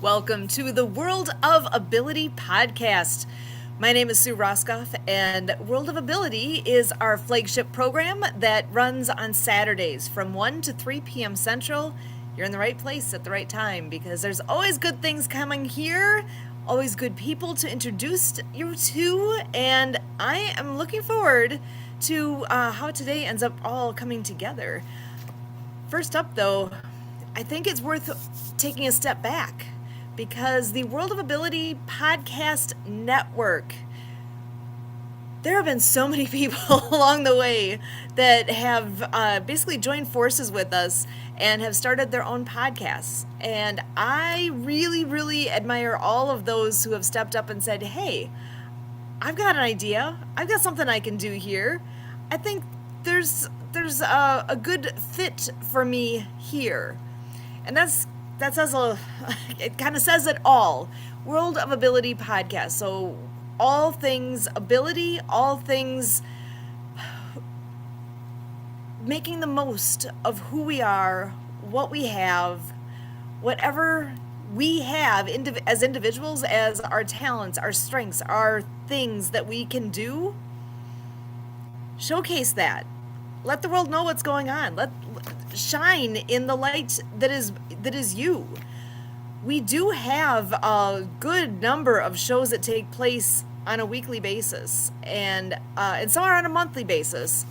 Welcome to the World of Ability podcast. My name is Sue Roskoff, and World of Ability is our flagship program that runs on Saturdays from 1 to 3 p.m. Central. You're in the right place at the right time because there's always good things coming here, always good people to introduce you to, and I am looking forward to how today ends up all coming together. First up, though, I think it's worth taking a step back because the World of Ability podcast network, there have been so many people along the way that have basically joined forces with us and have started their own podcasts. And I really, really admire all of those who have stepped up and said, hey, I've got an idea. I've got something I can do here. I think there's a good fit for me here. And that says it kind of says it all. World of Ability podcast. So all things ability, all things making the most of who we are, what we have, whatever we have as individuals, as our talents, our strengths, our things that we can do. Showcase that. Let the world know what's going on. Let shine in the light that is you. We do have a good number of shows that take place on a weekly basis, and some are on a monthly basis.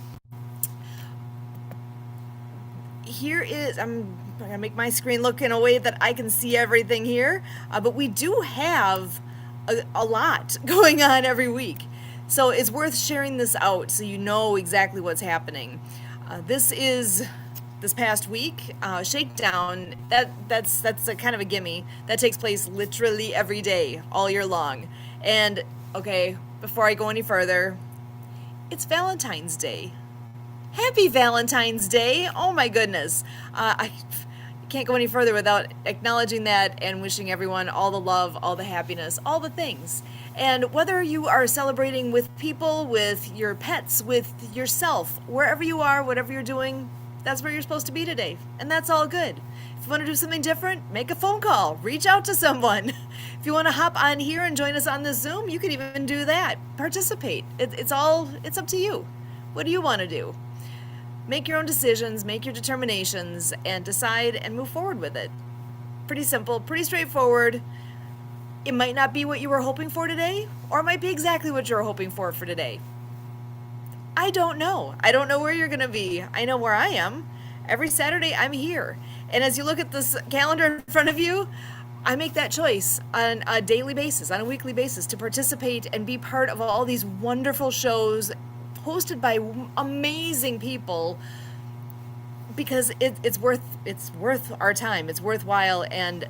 Here is, I'm going to make my screen look in a way that I can see everything here, but we do have a lot going on every week. So it's worth sharing this out so you know exactly what's happening. This past week, Shakedown, that's a kind of a gimme. That takes place literally every day, all year long. And, okay, before I go any further, it's Valentine's Day. Happy Valentine's Day! Oh my goodness. I can't go any further without acknowledging that and wishing everyone all the love, all the happiness, all the things. And whether you are celebrating with people, with your pets, with yourself, wherever you are, whatever you're doing, that's where you're supposed to be today. And that's all good. If you want to do something different, make a phone call. Reach out to someone. If you want to hop on here and join us on this Zoom, you can even do that. Participate. It's up to you. What do you want to do? Make your own decisions, make your determinations, and decide and move forward with it. Pretty simple, pretty straightforward. It might not be what you were hoping for today, or it might be exactly what you're hoping for today. I don't know. I don't know where you're going to be. I know where I am. Every Saturday, I'm here. And as you look at this calendar in front of you, I make that choice on a daily basis, on a weekly basis, to participate and be part of all these wonderful shows hosted by amazing people, because it's worth our time. It's worthwhile. And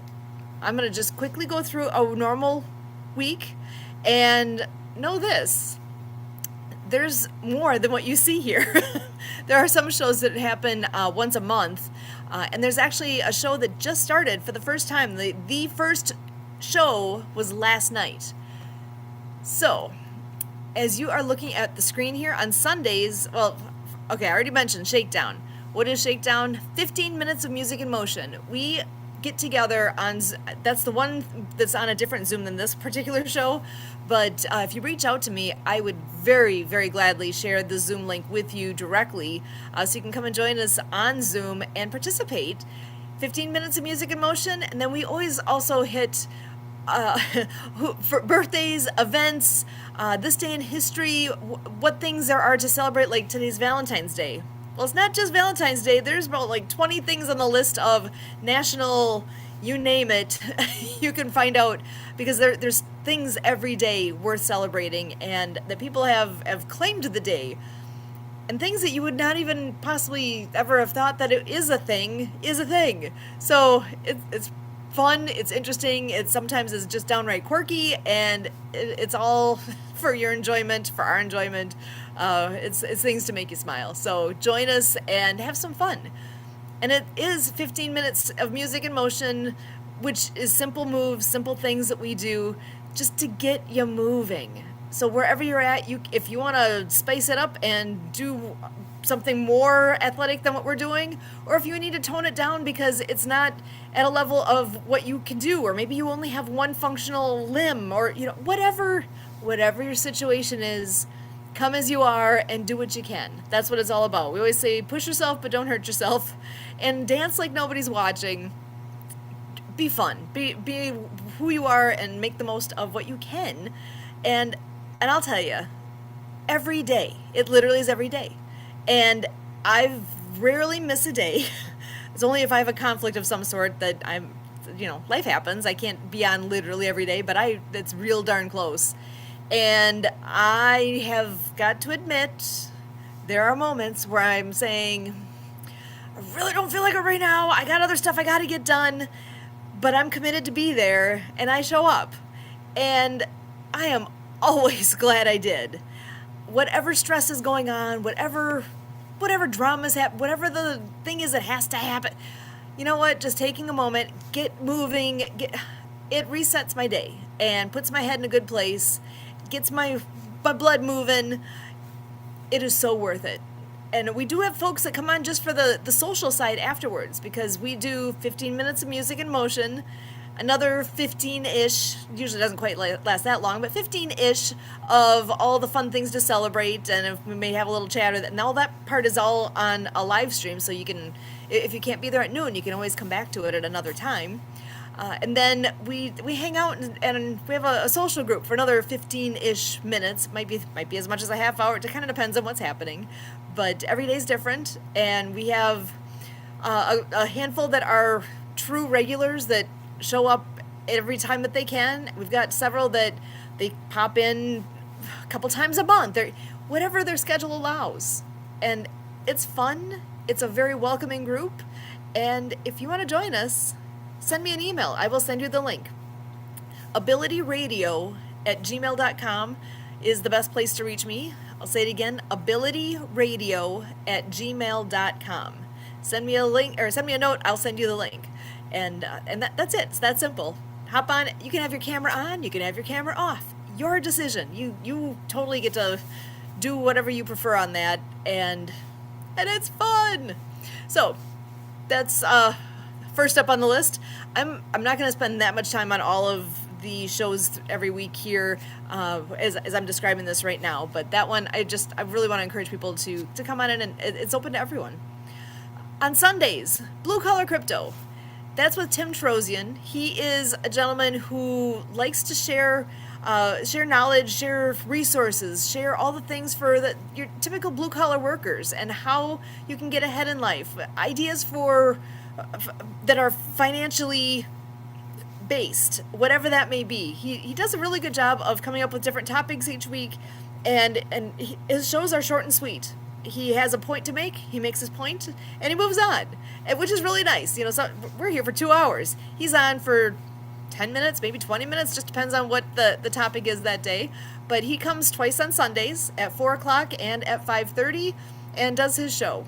I'm going to just quickly go through a normal week and know this. There's more than what you see here. There are some shows that happen once a month, and there's actually a show that just started for the first time. The first show was last night. So, as you are looking at the screen here on Sundays, well, okay, I already mentioned Shakedown. What is Shakedown? 15 minutes of music in motion. We get together on, that's the one that's on a different Zoom than this particular show, but if you reach out to me, I would very, very gladly share the Zoom link with you directly, so you can come and join us on Zoom and participate. 15 minutes of music in motion, and then we always also hit for birthdays, events, this day in history, what things there are to celebrate, like today's Valentine's Day. Well, it's not just Valentine's Day. There's about like 20 things on the list of national, you name it, you can find out, because there's things every day worth celebrating, and that people have claimed the day. And things that you would not even possibly ever have thought that it is a thing. So it's fun, it's interesting, it sometimes is just downright quirky, and it's all for your enjoyment, for our enjoyment. It's things to make you smile. So join us and have some fun. And it is 15 minutes of music in motion, which is simple moves, simple things that we do just to get you moving. So wherever you're at, if you want to spice it up and do something more athletic than what we're doing, or if you need to tone it down because it's not at a level of what you can do, or maybe you only have one functional limb, or whatever your situation is, come as you are and do what you can. That's what it's all about. We always say push yourself but don't hurt yourself, and dance like nobody's watching. Be fun. Be who you are and make the most of what you can. And I'll tell you, every day. It literally is every day. And I rarely miss a day. It's only if I have a conflict of some sort that life happens. I can't be on literally every day, but it's real darn close. And I have got to admit, there are moments where I'm saying, I really don't feel like it right now. I got other stuff I got to get done, but I'm committed to be there, and I show up. And I am always glad I did. Whatever stress is going on, whatever drama's happen, whatever the thing is that has to happen, you know what? Just taking a moment, get moving, it resets my day and puts my head in a good place, gets my blood moving. It is so worth it. And we do have folks that come on just for the social side afterwards, because we do 15 minutes of music in motion, another 15-ish, usually doesn't quite last that long, but 15-ish of all the fun things to celebrate, and if we may have a little chatter. And all that part is all on a live stream, so you can, if you can't be there at noon, you can always come back to it at another time. And then we hang out and we have a social group for another 15-ish minutes. Might be as much as a half hour. It kind of depends on what's happening. But every day's different, and we have a handful that are true regulars that show up every time that they can. We've got several that they pop in a couple times a month, or whatever their schedule allows. And it's fun. It's a very welcoming group. And if you want to join us, send me an email. I will send you the link. abilityradio@gmail.com is the best place to reach me. I'll say it again, abilityradio@gmail.com. Send me a link, or send me a note, I'll send you the link. And that's it. It's that simple. Hop on. You can have your camera on, you can have your camera off. Your decision. You totally get to do whatever you prefer on that, and it's fun. So that's first up on the list. I'm not going to spend that much time on all of the shows every week here as I'm describing this right now, but that one I really want to encourage people to come on in, and it's open to everyone. On Sundays, Blue Collar Crypto. That's with Tim Trozian. He is a gentleman who likes to share knowledge, share resources, share all the things for your typical blue collar workers, and how you can get ahead in life. Ideas that are financially based, whatever that may be. He does a really good job of coming up with different topics each week, and his shows are short and sweet. He has a point to make, he makes his point, and he moves on, which is really nice. So we're here for 2 hours. He's on for 10 minutes, maybe 20 minutes, just depends on what the topic is that day. But he comes twice on Sundays at 4 o'clock and at 5:30 and does his show.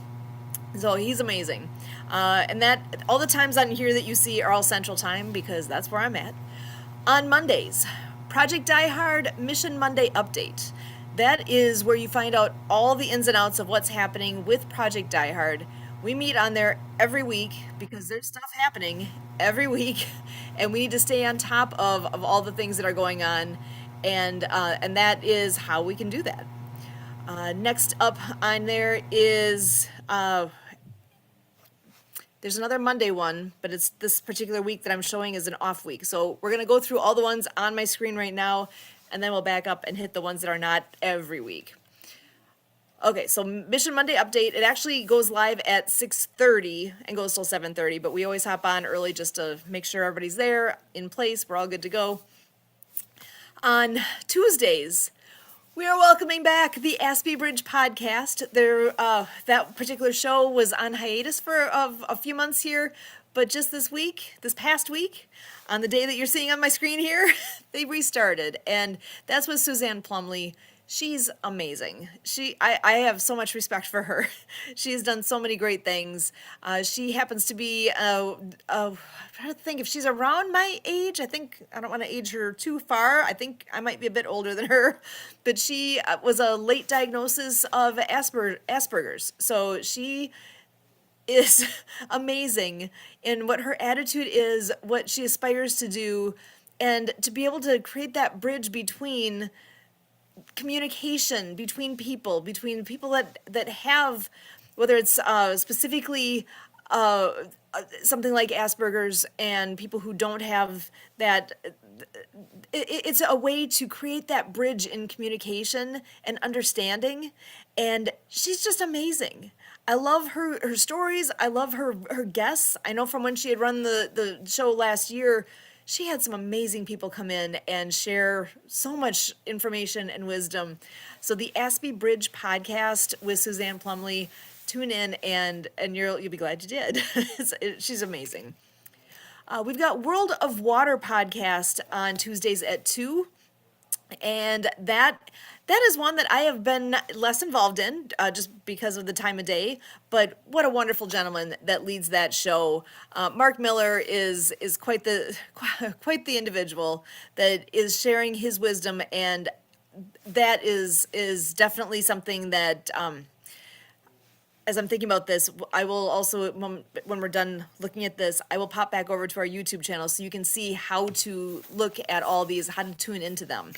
So he's amazing. And that all the times on here that you see are all Central Time, because that's where I'm at. On Mondays, Project Die Hard Mission Monday Update. That is where you find out all the ins and outs of what's happening with Project Die Hard. We meet on there every week because there's stuff happening every week, and we need to stay on top of all the things that are going on, and that is how we can do that. Next up on there is there's another Monday one, but it's this particular week that I'm showing as an off week. So we're going to go through all the ones on my screen right now, and then we'll back up and hit the ones that are not every week. Okay, so Mission Monday Update, it actually goes live at 6:30 and goes till 7:30, but we always hop on early just to make sure everybody's there, in place, we're all good to go. On Tuesdays, we are welcoming back the Aspie Bridge podcast. That particular show was on hiatus for a few months here, but just this past week, on the day that you're seeing on my screen here, they restarted, and that's with Suzanne Plumley. She's amazing. I have so much respect for her. She has done so many great things. She happens to be, I'm trying to think if she's around my age. I think, I don't want to age her too far. I think I might be a bit older than her, but she was a late diagnosis of Asperger's. So she is amazing in what her attitude is, what she aspires to do, and to be able to create that bridge between communication between people that have, whether it's specifically something like Asperger's, and people who don't have that. It's a way to create that bridge in communication and understanding, and she's just amazing. I love her stories. I love her guests. I know from when she had run the show last year, she had some amazing people come in and share so much information and wisdom. So the Aspie Bridge podcast with Suzanne Plumley, tune in, and you'll be glad you did. She's amazing. We've got World of Water podcast on Tuesdays at 2, and that is one that I have been less involved in, just because of the time of day. But what a wonderful gentleman that leads that show. Mark Miller is quite the quite the individual that is sharing his wisdom, and that is definitely something that, as I'm thinking about this, I will also, when we're done looking at this, I will pop back over to our YouTube channel so you can see how to look at all these, how to tune into them.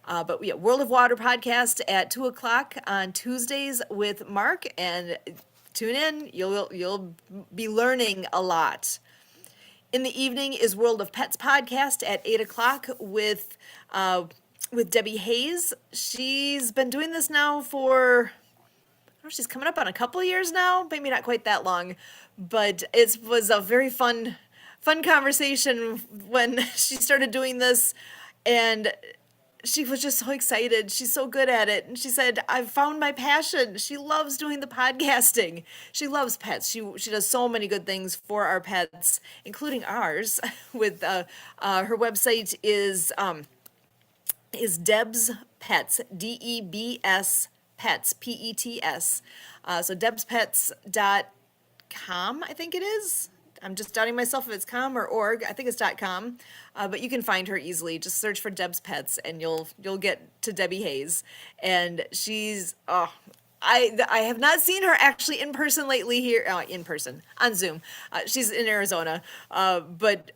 But yeah, World of Water podcast at 2 o'clock on Tuesdays with Mark, and tune in. You'll be learning a lot. In the evening is World of Pets podcast at 8 o'clock with Debbie Hayes. She's been doing this now for, she's coming up on a couple of years now, maybe not quite that long, but it was a very fun conversation when she started doing this, and she was just so excited. She's so good at it. And she said, I've found my passion. She loves doing the podcasting. She loves pets. She does so many good things for our pets, including ours. With her website is Deb's Pets, DEBS Pets, PETS. So debspets.com, I think it is. I'm just doubting myself if it's com or org. I think it's .com, but you can find her easily. Just search for Deb's Pets, and you'll get to Debbie Hayes, and she's I have not seen her actually in person lately here, in person, on Zoom. She's in Arizona, but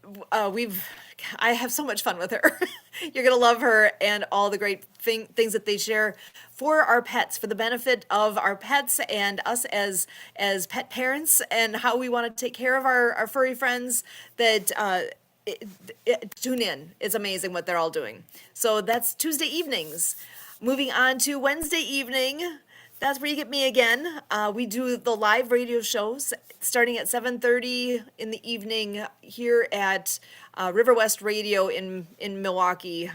I have so much fun with her. You're going to love her and all the great things that they share for our pets, for the benefit of our pets and us as pet parents, and how we want to take care of our furry friends. Tune in. It's amazing what they're all doing. So that's Tuesday evenings. Moving on to Wednesday evening. That's where you get me again. We do the live radio shows starting at 7:30 in the evening here at River West Radio in Milwaukee.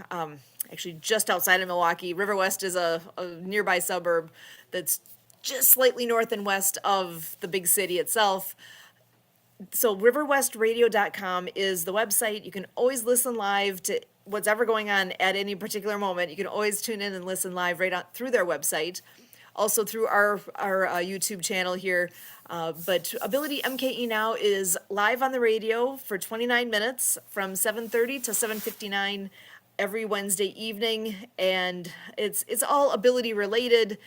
Actually, just outside of Milwaukee. River West is a nearby suburb that's just slightly north and west of the big city itself. So riverwestradio.com is the website. You can always listen live to what's ever going on at any particular moment. You can always tune in and listen live right on through their website. Also through our YouTube channel here. But Ability MKE Now is live on the radio for 29 minutes from 7:30 to 7:59 every Wednesday evening. And it's all ability related,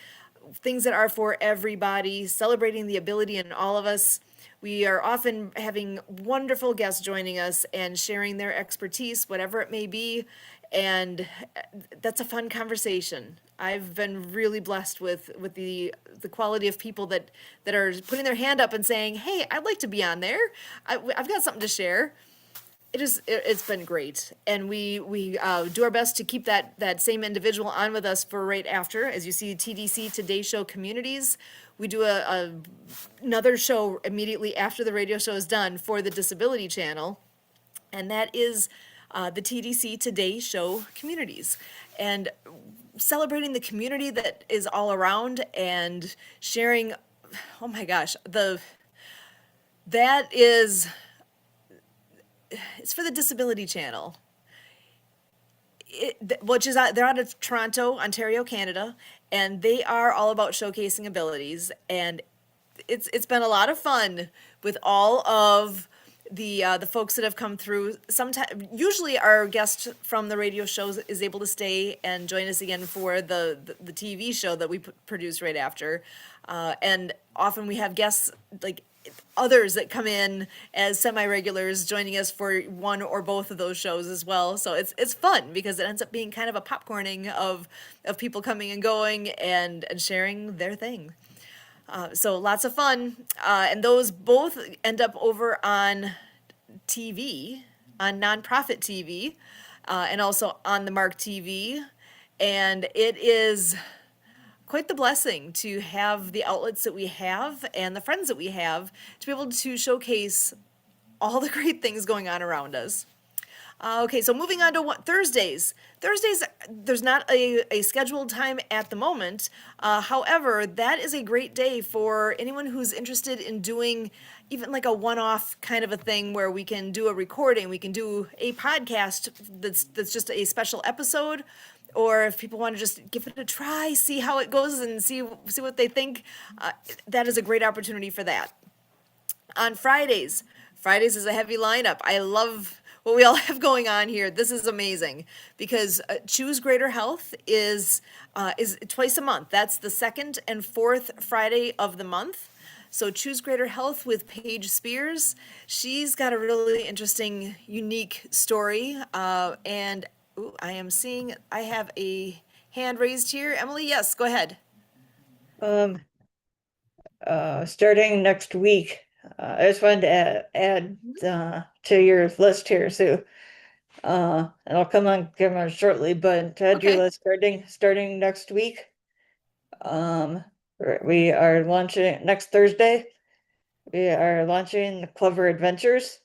things that are for everybody, celebrating the ability in all of us. We are often having wonderful guests joining us and sharing their expertise, whatever it may be, and that's a fun conversation. I've been really blessed with the quality of people that are putting their hand up and saying, "Hey, I'd like to be on there. I've got something to share." It's been great, and we do our best to keep that same individual on with us for right after. As you see, TDC Today Show Communities, we do another show immediately after the radio show is done for the Disability Channel, and that is the TDC Today Show Communities, and celebrating the community that is all around and sharing. Oh my gosh, that is, it's for the Disability Channel. which is they're out of Toronto, Ontario, Canada, and they are all about showcasing abilities. And it's been a lot of fun with all of the folks that have come through. Sometimes, usually, our guest from the radio shows is able to stay and join us again for the TV show that we produce right after. And often we have guests like others that come in as semi-regulars joining us for one or both of those shows as well. So it's fun because it ends up being kind of a popcorning of people coming and going and sharing their thing. So lots of fun. And those both end up over on TV, on nonprofit TV, and also on the Mark TV. And it is quite the blessing to have the outlets that we have and the friends that we have to be able to showcase all the great things going on around us. Okay, so moving on to what Thursdays. Thursdays, there's not a scheduled time at the moment. However, that is a great day for anyone who's interested in doing even like a one-off kind of a thing where we can do a recording, we can do a podcast that's just a special episode, or if people want to just give it a try, see how it goes, and see what they think, that is a great opportunity for that. On Fridays is a heavy lineup. I love what we all have going on here. This is amazing because Choose Greater Health is twice a month. That's the second and fourth Friday of the month. So Choose Greater Health with Paige Spears. She's got a really interesting, unique story. And ooh, I have a hand raised here. Emily, yes, go ahead. Um, Starting next week, I just wanted to add to your list here, Sue. And I'll come on camera shortly, but to add your Okay. list starting next week. We are launching next Thursday. We are launching Clever Adventures.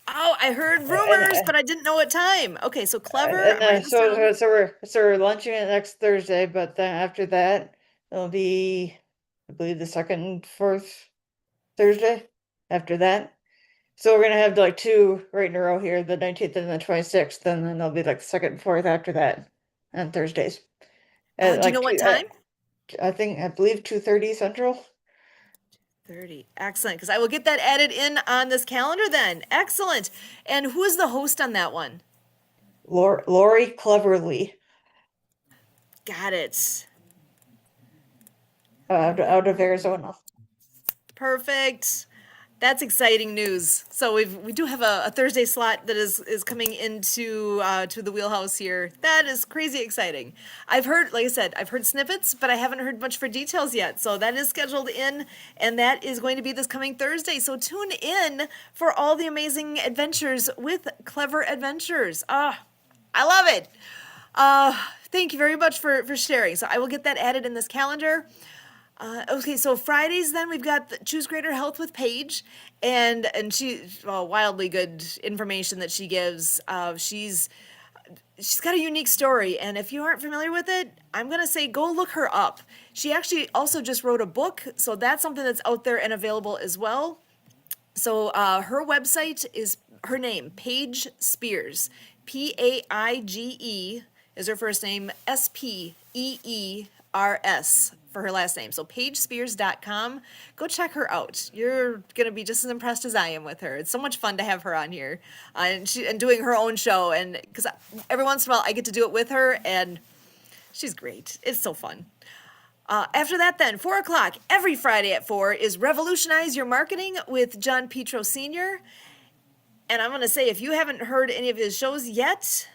Oh, I heard And, rumors, but I didn't know what time. Okay, so clever. and I'm writing this down. we're launching it next Thursday, but then after that, it'll be, I believe, the second, fourth Thursday after that. So we're gonna have like two right in a row here, the 19th and the 26th, and then there'll be like the second and fourth after that on Thursdays. At Do you know like what time? I believe 2:30 Central. 30. Excellent, because I will get that added in on this calendar then. Excellent. And who is the host on that one? Lori Cleverly, Got it. out of Arizona. Perfect. That's exciting news. So we do have a Thursday slot that is coming into to the wheelhouse here. That is crazy exciting. I've heard, like I said, I've heard snippets, but I haven't heard much for details yet. So that is scheduled in, and that is going to be this coming Thursday. So tune in for all the amazing adventures with Clever Adventures. Ah, I love it. Thank you very much for sharing. So I will get that added in this calendar. Okay, so Fridays then we've got Choose Greater Health with Paige, and she well, wildly good information that she gives. She's got a unique story, and if you aren't familiar with it, I'm gonna say go look her up. She actually also just wrote a book, so that's something that's out there and available as well. So her website is her name, Paige Spears, Paige is her first name, Speers for her last name. So pagespears.com. Go check her out. You're going to be just as impressed as I am with her. It's so much fun to have her on here and doing her own show. And because every once in a while I get to do it with her, and she's great. It's so fun. After that, then, 4 o'clock, every Friday at 4 is Revolutionize Your Marketing with John Petro Sr. And I'm going to say, if you haven't heard any of his shows yet,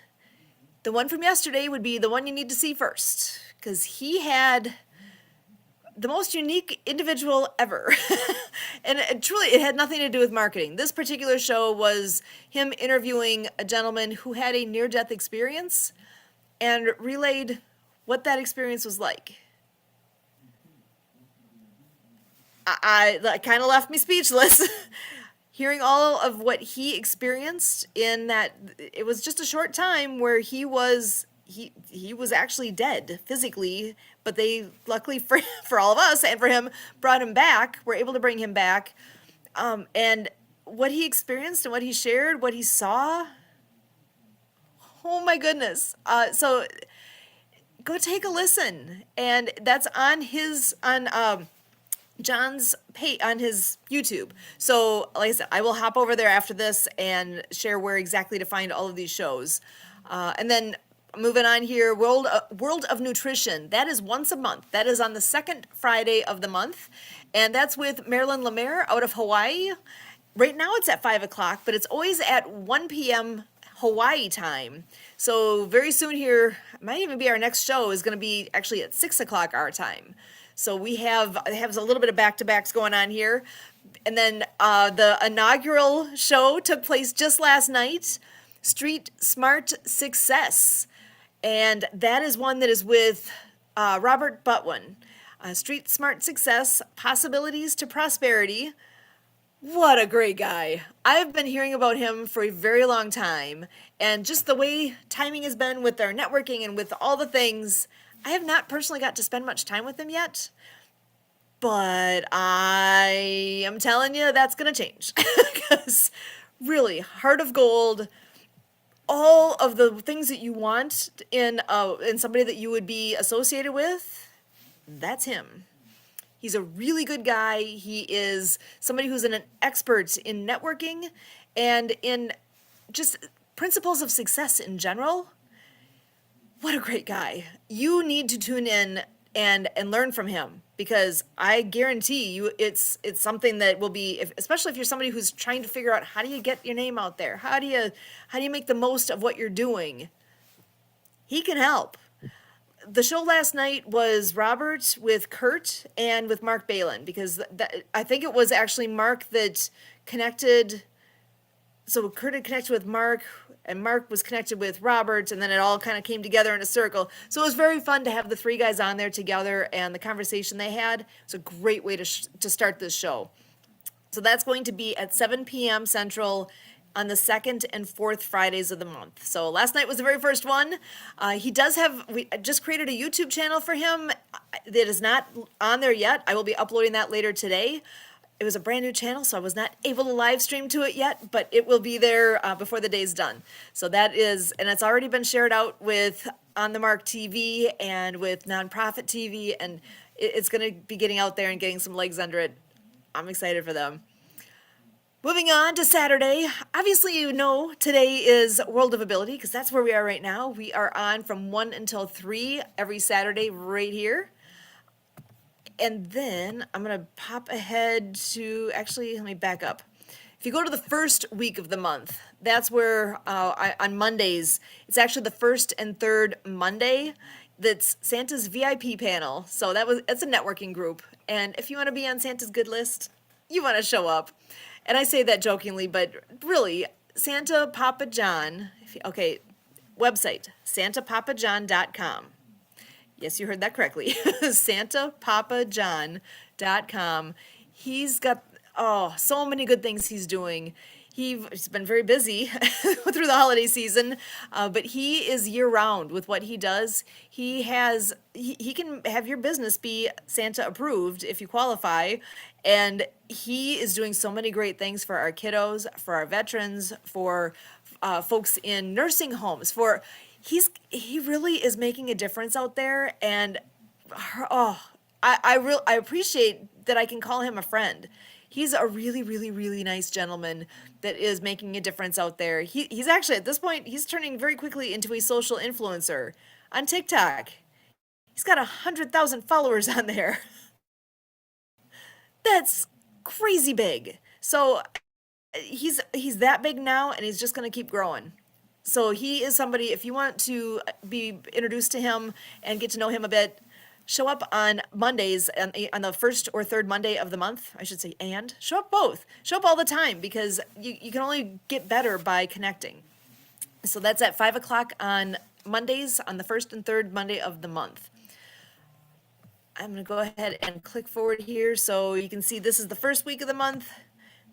the one from yesterday would be the one you need to see first, because he had the most unique individual ever. And truly, it had nothing to do with marketing. This particular show was him interviewing a gentleman who had a near-death experience and relayed what that experience was like. I that kind of left me speechless. Hearing all of what he experienced in that, it was just a short time where he was actually dead physically, but they luckily for all of us and for him brought him back. Were able to bring him back, and what he experienced and what he shared, what he saw. Oh my goodness. So go take a listen, and that's on his on John's page on his YouTube. So, like I said, I will hop over there after this and share where exactly to find all of these shows. And then moving on here, World of Nutrition. That is once a month. That is on the second Friday of the month, and that's with Marilyn Lemaire out of Hawaii. Right now it's at 5 o'clock, but it's always at 1 p.m. Hawaii time. So very soon here, might even be our next show is going to be actually at 6 o'clock our time. So we have a little bit of back-to-backs going on here. And then the inaugural show took place just last night, Street Smart Success. And that is one that is with Robert Butwin. Street Smart Success, Possibilities to Prosperity. What a great guy. I've been hearing about him for a very long time, and just the way timing has been with our networking and with all the things, I have not personally got to spend much time with him yet, but I am telling you that's going to change. Because really, heart of gold, all of the things that you want in somebody that you would be associated with, that's him. He's a really good guy. He is somebody who's an expert in networking and in just principles of success in general. What a great guy. You need to tune in and learn from him, because I guarantee you it's something that will be, especially if you're somebody who's trying to figure out how do you get your name out there? How do you make the most of what you're doing? He can help. The show last night was Robert with Kurt and with Mark Balin, because I think it was actually Mark that connected. So Kurt had connected with Mark, and Mark was connected with Robert, and then it all kind of came together in a circle. So it was very fun to have the three guys on there together, and the conversation they had. It's a great way to start this show. So that's going to be at 7 p.m. Central on the second and fourth Fridays of the month. So last night was the very first one. We just created a YouTube channel for him that is not on there yet. I will be uploading that later today. It was a brand new channel, so I was not able to live stream to it yet, but it will be there before the day's done. So that is, and it's already been shared out with On the Mark TV and with Nonprofit TV, and it's going to be getting out there and getting some legs under it. I'm excited for them. Moving on to Saturday. Obviously, you know today is World of Ability, because that's where we are right now. We are on from 1 until 3 every Saturday right here. And then I'm going to pop ahead to, actually, let me back up. If you go to the first week of the month, that's where on Mondays, it's actually the first and third Monday. That's Santa's VIP panel. So it's a networking group. And if you want to be on Santa's good list, you want to show up. And I say that jokingly, but really, Santa Papa John, website, santapapajohn.com. Yes, you heard that correctly. santapapajohn.com. He's got, so many good things he's doing. He's been very busy through the holiday season, but he is year round with what he does. He can have your business be Santa approved if you qualify, and he is doing so many great things for our kiddos, for our veterans, for folks in nursing homes. He really is making a difference out there, and I appreciate that I can call him a friend. He's a really, really, really nice gentleman that is making a difference out there. He's actually, at this point, he's turning very quickly into a social influencer on TikTok. He's got 100,000 followers on there. That's crazy big. So he's that big now, and he's just going to keep growing. So he is somebody, if you want to be introduced to him and get to know him a bit, show up on Mondays, on the first or third Monday of the month, I should say, and show up both. Show up all the time, because you can only get better by connecting. So that's at 5 o'clock on Mondays, on the first and third Monday of the month. I'm going to go ahead and click forward here so you can see this is the first week of the month.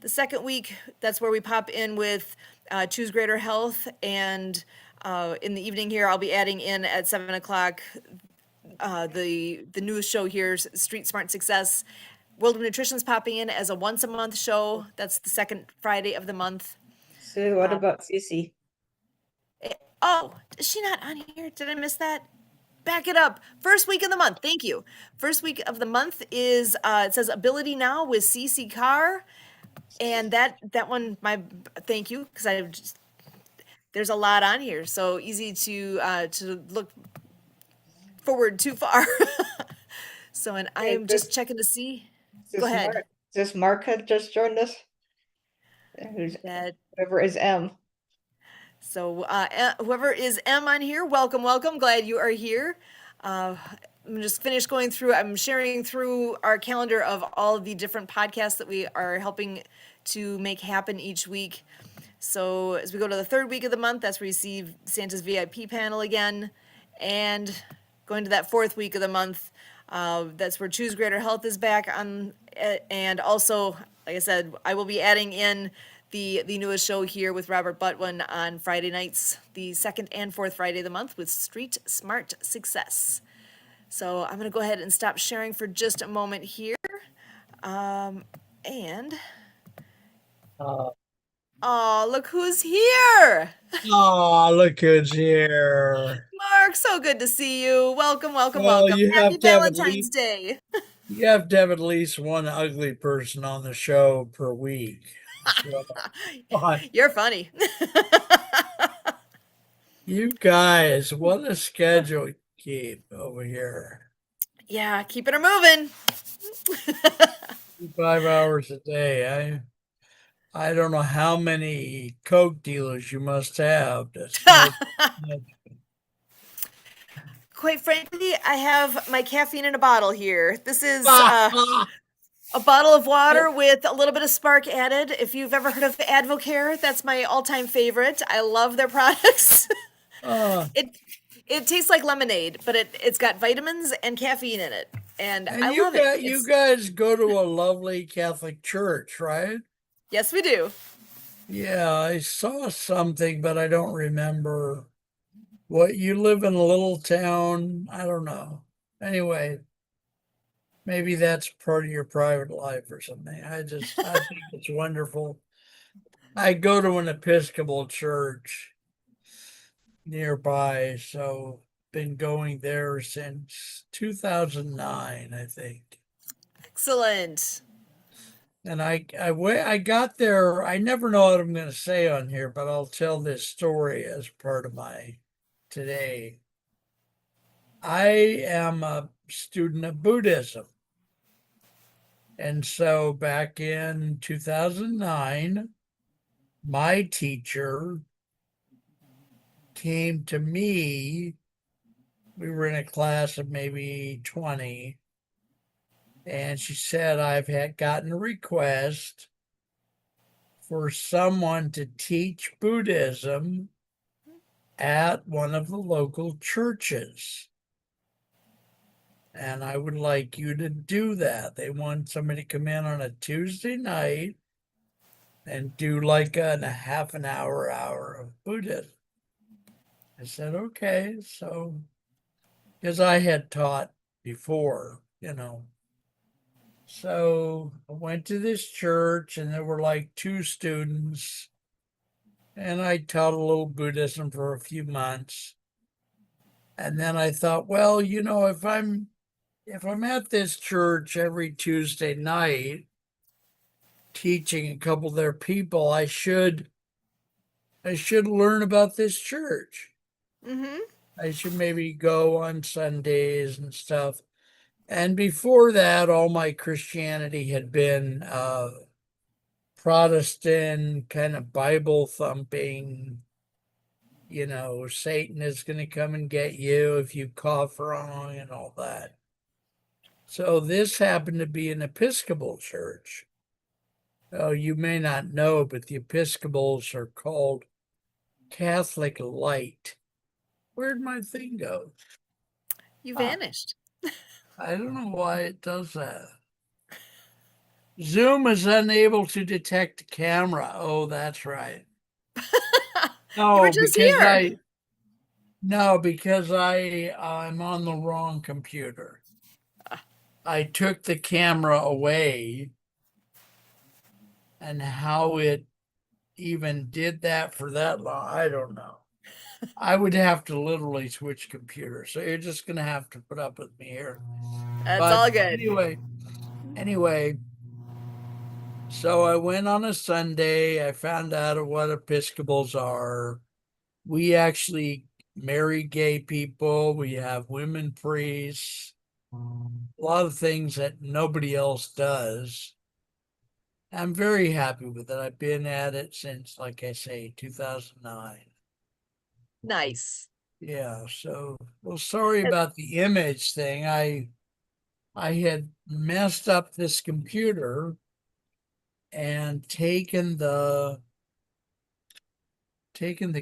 The second week, that's where we pop in with Choose Greater Health, and in the evening here, I'll be adding in at 7 o'clock the newest show here, Street Smart Success. World of Nutrition's popping in as a once a month show. That's the second Friday of the month. So what about Sissy? Oh, is she not on here? Did I miss that? Back it up. First week of the month. Thank you. First week of the month is it says Ability Now with CC Carr, and that one my thank you because I just there's a lot on here, so easy to look forward too far. So, and I Hey, am just checking to see. Go this ahead. Mark, this Mark had just joined us. Who's That whoever is M. So, whoever is M on here, welcome, welcome. Glad you are here. Uh, I'm just finished going through, I'm sharing through our calendar of all of the different podcasts that we are helping to make happen each week. So, as we go to the third week of the month, that's where you see Santa's VIP panel again. And going to that fourth week of the month, that's where Choose Greater Health is back on. And also, like I said, I will be adding in the newest show here with Robert Butwin on Friday nights, the second and fourth Friday of the month with Street Smart Success. So I'm going to go ahead and stop sharing for just a moment here. And, Uh, oh, look who's here. oh, look who's here. Mark, so good to see you. Welcome, welcome, Well, welcome. Happy Valentine's Day. you have to have at least one ugly person on the show per week. So, You're funny. you guys, what a schedule you keep over here. Yeah, keeping her moving. 5 hours a day. I don't know how many Coke dealers you must have to smoke. Quite frankly, I have my caffeine in a bottle here. This is Ah, a bottle of water with a little bit of spark added. If you've ever heard of Advocare, that's my all-time favorite. I love their products. ah. It tastes like lemonade, but it's got vitamins and caffeine in it, and And I you love got it. you guys go to a lovely Catholic church, right? Yes, we do. Yeah, I saw something, but I don't remember. What, you live in a little town? I don't know. Anyway, maybe that's part of your private life or something. I think it's wonderful. I go to an Episcopal church nearby, so been going there since 2009, I think. Excellent. And I got there. I never know what I'm going to say on here, but I'll tell this story as part of my today. I am a student of Buddhism. And so back in 2009, my teacher came to me. We were in a class of maybe 20. And she said, I've had gotten a request for someone to teach Buddhism at one of the local churches. And I would like you to do that. They want somebody to come in on a Tuesday night and do like a half an hour of Buddhism. I said, okay. So, because I had taught before, So I went to this church and there were like 2 students. And I taught a little Buddhism for a few months. And then I thought, well, if I'm at this church every Tuesday night teaching a couple of their people, I should learn about this church. Mm-hmm. I should maybe go on Sundays and stuff. And before that, all my Christianity had been Protestant, kind of Bible thumping. Satan is going to come and get you if you cough wrong and all that. So this happened to be an Episcopal church. Oh, you may not know, but the Episcopals are called Catholic Light. Where'd my thing go? You vanished. I don't know why it does that. Zoom is unable to detect the camera. Oh, that's right. You were just here. Because I'm on the wrong computer. I took the camera away, and how it even did that for that long, I don't know. I would have to literally switch computers, so you're just gonna have to put up with me here. That's But all good. anyway, so I went on a Sunday. I found out what Episcopals are. We actually marry gay people. We have women priests. A lot of things that nobody else does. I'm very happy with it. I've been at it since, like I say, 2009. Nice. Yeah, so well, sorry about the image thing. I had messed up this computer and taken the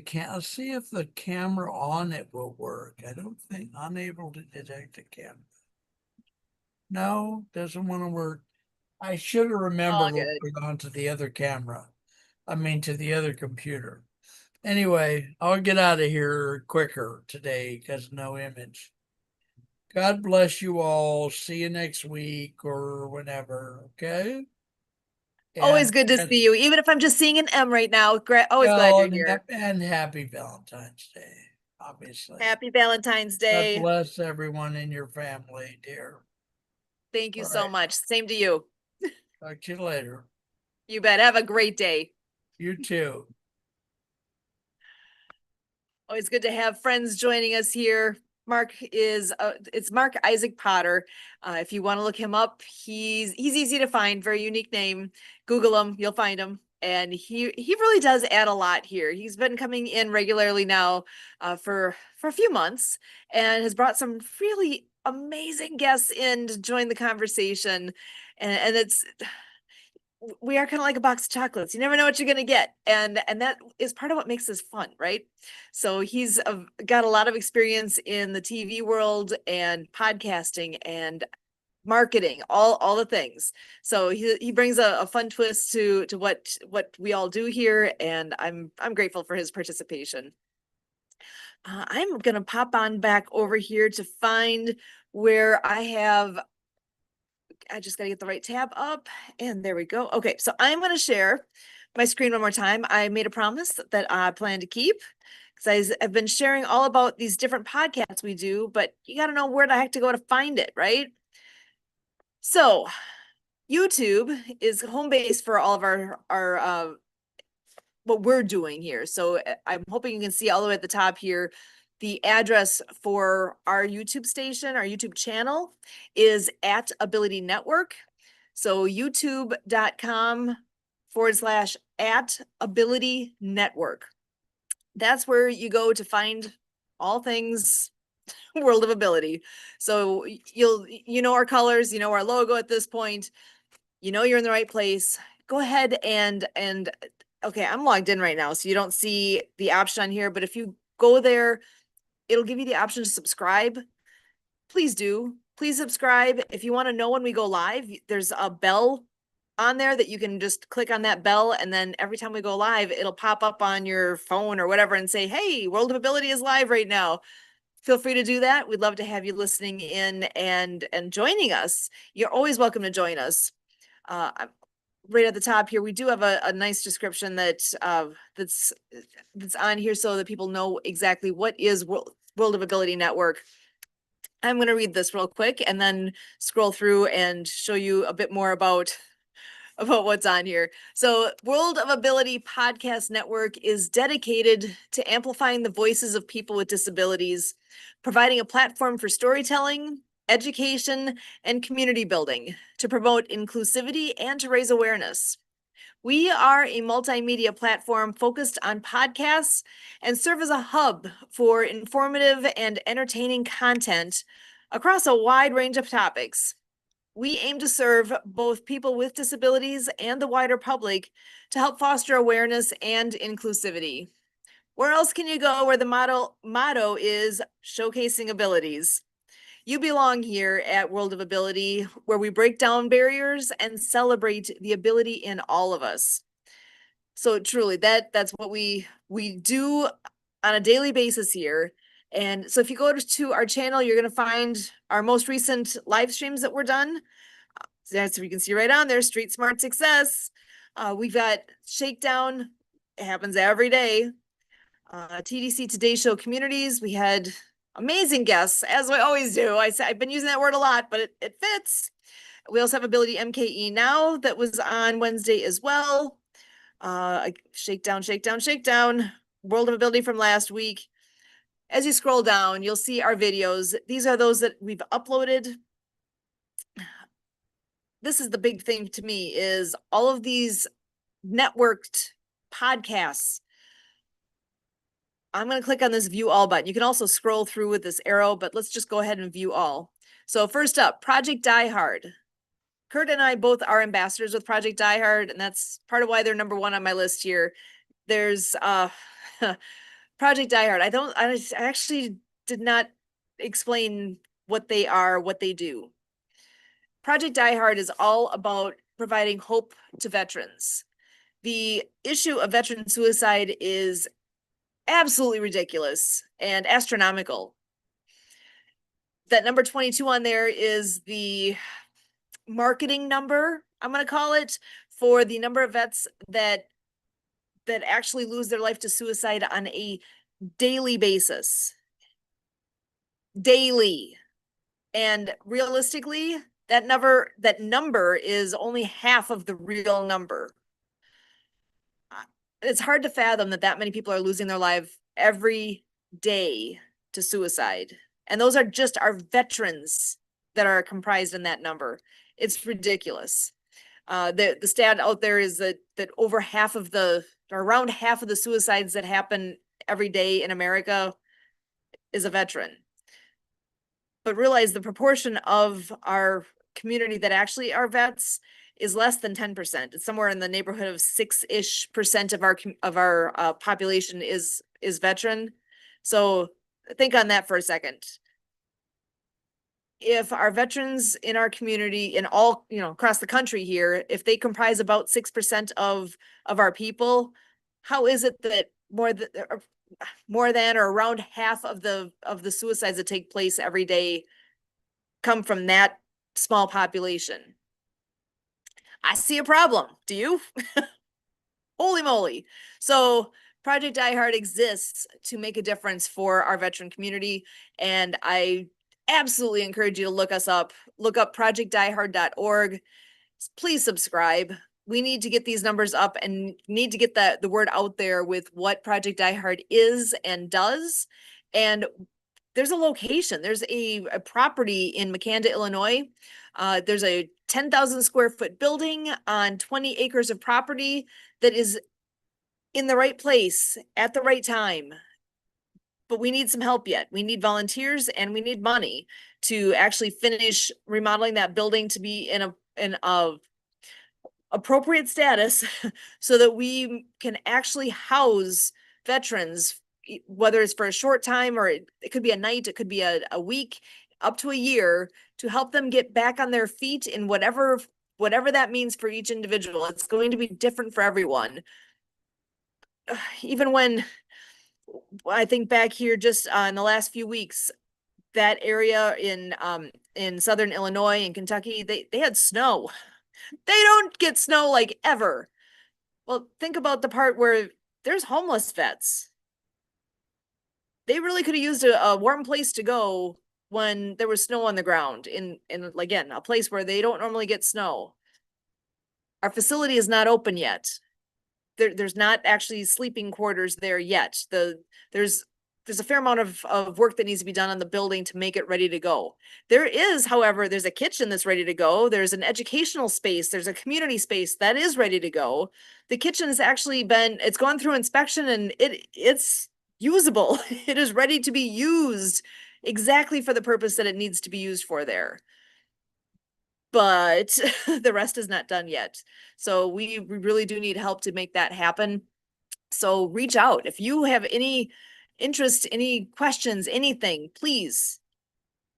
cam. Let's see if the camera on it will work. I don't think unable to detect the camera. No, doesn't want to work. I should have remembered All to good. put it onto the other camera. I mean, to the other computer. Anyway, I'll get out of here quicker today because no image. God bless you all. See you next week or whenever. Okay. Always And, good to and see you, even if I'm just seeing an M right now. Always glad well, you're here. and happy Valentine's Day, obviously. Happy Valentine's God Day. bless everyone in your family, dear. Thank you All so right. much. Same to you. Talk to you later. You bet. Have a great day. You too. Always good to have friends joining us here. Mark is it's Mark Isaac Potter. If you want to look him up, he's easy to find, very unique name. Google him, you'll find him. And he really does add a lot here. He's been coming in regularly now for a few months and has brought some really amazing guests in to join the conversation. And it's we are kind of like a box of chocolates. You never know what you're going to get. And that is part of what makes this fun, right? So he's got a lot of experience in the TV world and podcasting and marketing, all the things. So he brings a fun twist to what we all do here, and I'm grateful for his participation. I'm going to pop on back over here to find where I just got to get the right tab up, and there we go. Okay, so I'm going to share my screen one more time. I made a promise that I plan to keep because I've been sharing all about these different podcasts we do, but you got to know where the heck to go to find it, right? So YouTube is home base for all of our what we're doing here. So I'm hoping you can see all the way at the top here. The address for our YouTube station, our YouTube channel is at Ability Network. So youtube.com/at Ability Network. That's where you go to find all things World of Ability. So you know our colors, you know our logo at this point, you know you're in the right place. Go ahead and okay, I'm logged in right now, so you don't see the option on here, but if you go there, it'll give you the option to subscribe. Please do. Please subscribe. If you want to know when we go live, there's a bell on there that you can just click on that bell, and then every time we go live, it'll pop up on your phone or whatever and say, hey, World of Ability is live right now. Feel free to do that. We'd love to have you listening in and joining us. You're always welcome to join us. Right at the top here, we do have a nice description that's on here so that people know exactly what is World of Ability Network. I'm going to read this real quick and then scroll through and show you a bit more about what's on here. So World of Ability Podcast Network is dedicated to amplifying the voices of people with disabilities, providing a platform for storytelling, education, and community building to promote inclusivity and to raise awareness. We are a multimedia platform focused on podcasts and serve as a hub for informative and entertaining content across a wide range of topics. We aim to serve both people with disabilities and the wider public to help foster awareness and inclusivity. Where else can you go where the motto is showcasing abilities? You belong here at World of Ability, where we break down barriers and celebrate the ability in all of us. So truly, that's what we do on a daily basis here. And so if you go to our channel, you're going to find our most recent live streams that were done. So you can see right on there, Street Smart Success. We've got Shakedown. It happens every day. TDC Today Show communities. We had amazing guests, as we always do. I've been using that word a lot, but it fits. We also have Ability MKE Now that was on Wednesday as well. Shakedown, shakedown, shakedown. World of Ability from last week. As you scroll down, you'll see our videos. These are those that we've uploaded. This is the big thing to me, is all of these networked podcasts. I'm going to click on this view all button. You can also scroll through with this arrow, but let's just go ahead and view all. So first up, Project Die Hard. Kurt and I both are ambassadors with Project Die Hard, and that's part of why they're number one on my list here. There's Project Die Hard. I actually did not explain what they are, what they do. Project Die Hard is all about providing hope to veterans. The issue of veteran suicide is absolutely ridiculous and astronomical. That number 22 on there is the marketing number, I'm going to call it, for the number of vets that actually lose their life to suicide on a daily basis. Daily. And realistically, that number is only half of the real number. It's hard to fathom that many people are losing their life every day to suicide. And those are just our veterans that are comprised in that number. It's ridiculous. The stat out there is that over half of around half of the suicides that happen every day in America is a veteran. But realize the proportion of our community that actually are vets is less than 10%. It's somewhere in the neighborhood of 6-ish% of our population is veteran. So think on that for a second. If our veterans in our community, in all, across the country here, if they comprise about 6% of our people, how is it that more than or around half of the suicides that take place every day come from that small population? I see a problem. Do you? Holy moly. So Project Die Hard exists to make a difference for our veteran community. And I absolutely encourage you to look us up. Look up projectdiehard.org. Please subscribe. We need to get these numbers up and need to get the word out there with what Project Die Hard is and does. And there's a location. There's a property in Makanda, Illinois. There's a 10,000 square foot building on 20 acres of property that is in the right place at the right time. But we need some help yet. We need volunteers and we need money to actually finish remodeling that building to be in a appropriate status so that we can actually house veterans, whether it's for a short time or it could be a night, it could be a week, up to a year, to help them get back on their feet in whatever that means for each individual. It's going to be different for everyone. Even when I think back here just in the last few weeks, that area in southern Illinois and Kentucky, they had snow. They don't get snow like ever. Well, think about the part where there's homeless vets. They really could have used a warm place to go when there was snow on the ground in again, a place where they don't normally get snow. Our facility is not open yet. There's not actually sleeping quarters there yet. There's a fair amount of work that needs to be done on the building to make it ready to go. There is, however, there's a kitchen that's ready to go. There's an educational space. There's a community space that is ready to go. The kitchen has actually it's gone through inspection and it's usable. It is ready to be used exactly for the purpose that it needs to be used for there. But the rest is not done yet. So we really do need help to make that happen. So reach out. If you have any interest, any questions, anything, please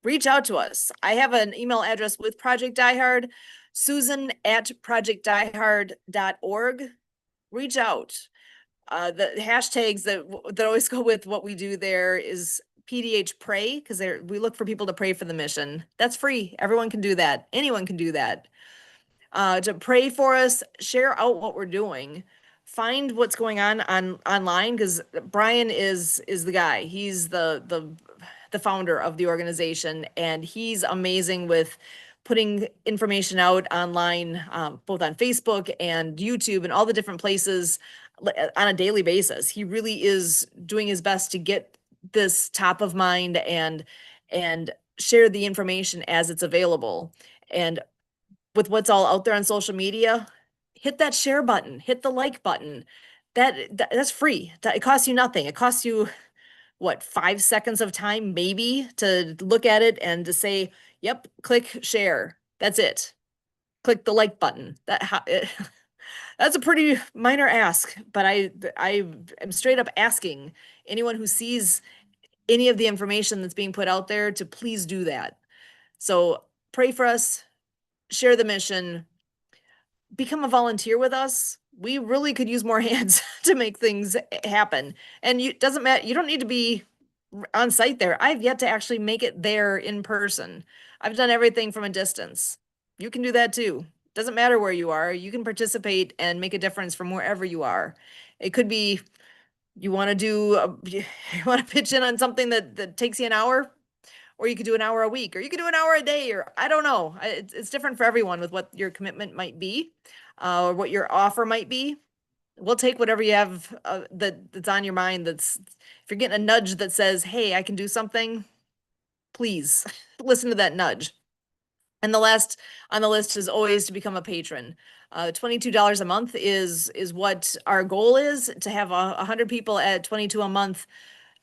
reach out to us. I have an email address with Project Die Hard, Susan@projectdiehard.org. Reach out. The hashtags that always go with what we do there is PDH Pray, because we look for people to pray for the mission. That's free. Everyone can do that. Anyone can do that. To pray for us, share out what we're doing find what's going on online, because Brian is the guy. He's the founder of the organization, and he's amazing with putting information out online, both on Facebook and YouTube and all the different places on a daily basis. He really is doing his best to get this top of mind and share the information as it's available. And with what's all out there on social media, hit that share button, hit the like button. That's free. It costs you nothing. It costs you what, 5 seconds of time maybe to look at it and to say, yep, click share. That's it. Click the like button. That's a pretty minor ask, but I am straight up asking anyone who sees any of the information that's being put out there to please do that. So pray for us, share the mission, become a volunteer with us. We really could use more hands to make things happen. And you doesn't matter, you don't need to be on site there. I've yet to actually make it there in person. I've done everything from a distance. You can do that too. Doesn't matter where you are. You can participate and make a difference from wherever you are. It could be you want to you want to pitch in on something that takes you an hour, or you could do an hour a week, or you could do an hour a day, or I don't know. It's different for everyone with what your commitment might be, or what your offer might be. We'll take whatever you have that's on your mind. If you're getting a nudge that says, "Hey, I can do something," please listen to that nudge. And the last on the list is always to become a patron. $22 a month is what our goal is, to have 100 people at 22 a month.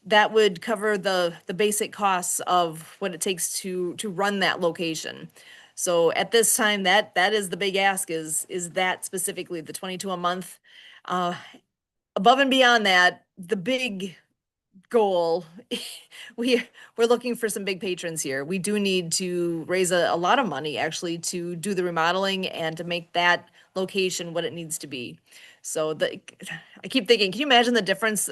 That would cover the basic costs of what it takes to run that location. So at this time, that is the big ask, is that specifically the 22 a month. Above and beyond that, the big goal, we're looking for some big patrons here. We do need to raise a lot of money actually to do the remodeling and to make that location what it needs to be. So I keep thinking, can you imagine the difference?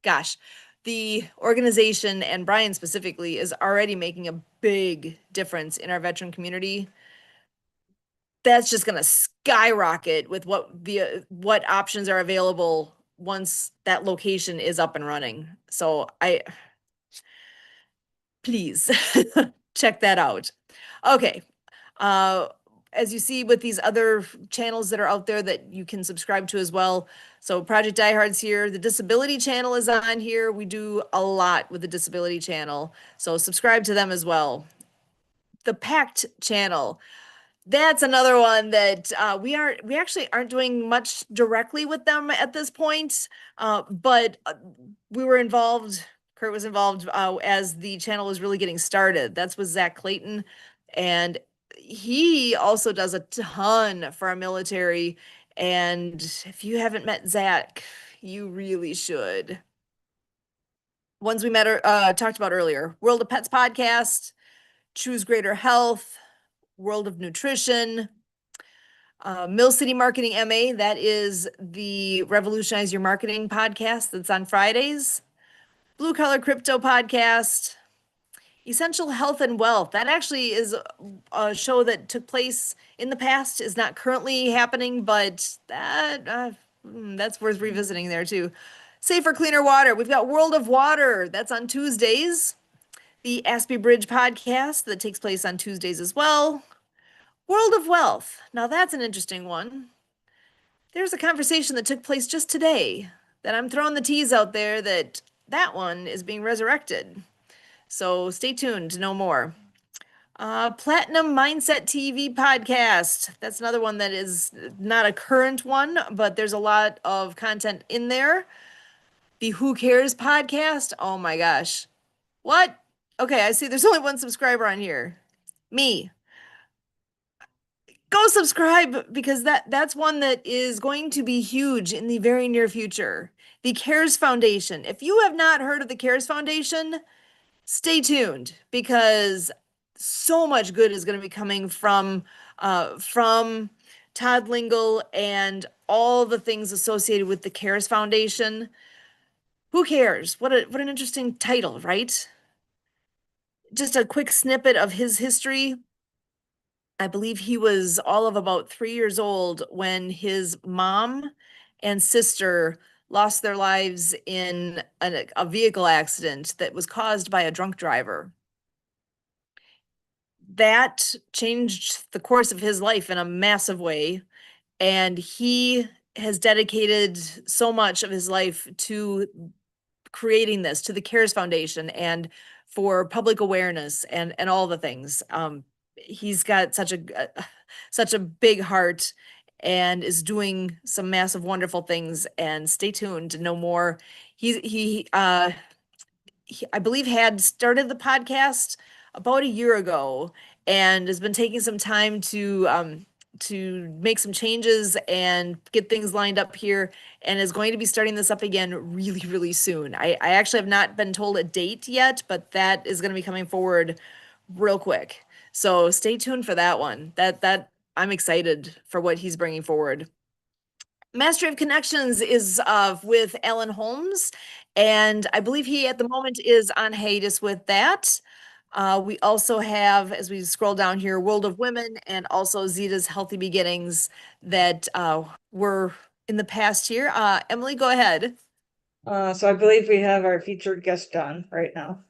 Gosh, the organization and Brian specifically is already making a big difference in our veteran community. That's just going to skyrocket with what options are available once that location is up and running. So please check that out. Okay. As you see with these other channels that are out there that you can subscribe to as well. So Project Diehard's here. The disability channel is on here. We do a lot with the disability channel. So subscribe to them as well. The Pact channel. That's another one that we actually aren't doing much directly with them at this point, but we were involved. Kurt was involved as the channel was really getting started. That's with Zach Clayton, and he also does a ton for our military. And if you haven't met Zach, you really should. Ones we talked about earlier: World of Pets podcast, Choose Greater Health, World of Nutrition, Mill City Marketing MA. That is the Revolutionize Your Marketing podcast that's on Fridays. Blue Collar Crypto podcast. Essential Health and Wealth. That actually is a show that took place in the past, is not currently happening, but that's worth revisiting there too. Safer, Cleaner Water. We've got World of Water. That's on Tuesdays. The Aspie Bridge podcast that takes place on Tuesdays as well. World of Wealth. Now that's an interesting one. There's a conversation that took place just today that I'm throwing the tease out there that one is being resurrected. So stay tuned to know more. Platinum Mindset TV podcast. That's another one that is not a current one, but there's a lot of content in there. The Who Cares podcast. Oh my gosh. What? Okay, I see there's only one subscriber on here. Me. Go subscribe, because that's one that is going to be huge in the very near future. The CARES Foundation. If you have not heard of the CARES Foundation, stay tuned, because so much good is going to be coming from Todd Lingle and all the things associated with the CARES Foundation. Who cares? What an interesting title, right? Just a quick snippet of his history. I believe he was all of about 3 years old when his mom and sister lost their lives in a vehicle accident that was caused by a drunk driver. That changed the course of his life in a massive way. And he has dedicated so much of his life to creating this, to the CARES Foundation and for public awareness and all the things. He's got such a big heart and is doing some massive, wonderful things. And stay tuned to know more. He I believe had started the podcast about a year ago and has been taking some time to make some changes and get things lined up here and is going to be starting this up again really, really soon. I actually have not been told a date yet, but that is going to be coming forward real quick. So stay tuned for that one. That I'm excited for what he's bringing forward. Mastery of Connections is with Alan Holmes, and I believe he at the moment is on hiatus with that. We also have, as we scroll down here, World of Women and also Zita's Healthy Beginnings that were in the past year. Emily, go ahead. So I believe we have our featured guest on right now.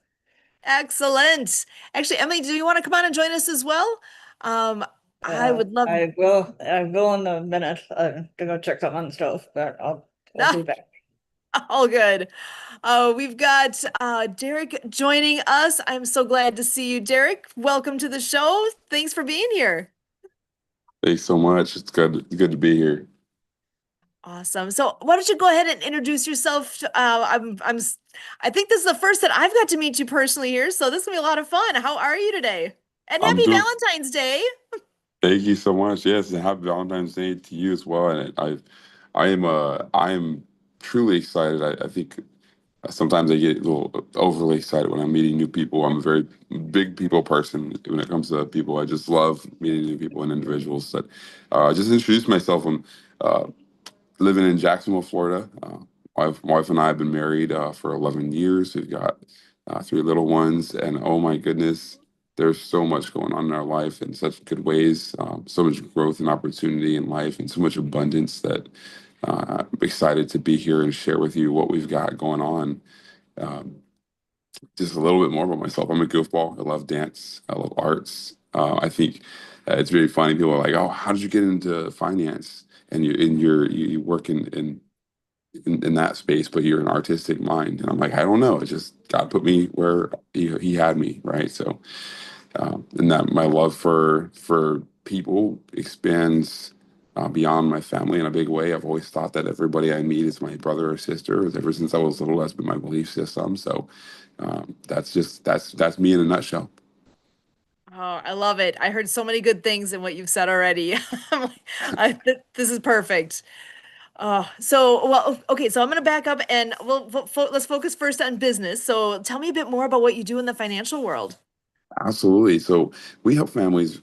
Excellent. Actually, Emily, do you want to come on and join us as well? I would love. I will in a minute. I'm gonna go check something on the stove, but I'll be back. All good. We've got Derek joining us. I'm so glad to see you, Derek. Welcome to the show. Thanks for being here. Thanks so much. It's good to be here. Awesome. So why don't you go ahead and introduce yourself? I think this is the first that I've got to meet you personally here, so this is gonna be a lot of fun. How are you today? And I'm happy doing. Valentine's Day. Thank you so much. Yes, and happy Valentine's Day to you as well. And I am truly excited. I think sometimes I get a little overly excited when I'm meeting new people. I'm a very big people person when it comes to people. I just love meeting new people and individuals. That just introduce myself. I'm living in Jacksonville, Florida. My wife and I have been married for 11 years. We've got three little ones, and oh my goodness, there's so much going on in our life in such good ways, so much growth and opportunity in life, and so much abundance that I'm excited to be here and share with you what we've got going on. Um, just a little bit more about myself. I'm a goofball. I love dance. I love arts. I think it's really funny. People are like, "Oh, how did you get into finance?" And you work in that space, but you're an artistic mind. And I'm like, I don't know. It just God put me where he had me, right? So, and that my love for people expands beyond my family in a big way. I've always thought that everybody I meet is my brother or sister. Ever since I was little, that's been my belief system. So, that's me in a nutshell. Oh, I love it. I heard so many good things in what you've said already. I'm like, this is perfect. Okay, so I'm going to back up and let's focus first on business. So tell me a bit more about what you do in the financial world. Absolutely. So we help families.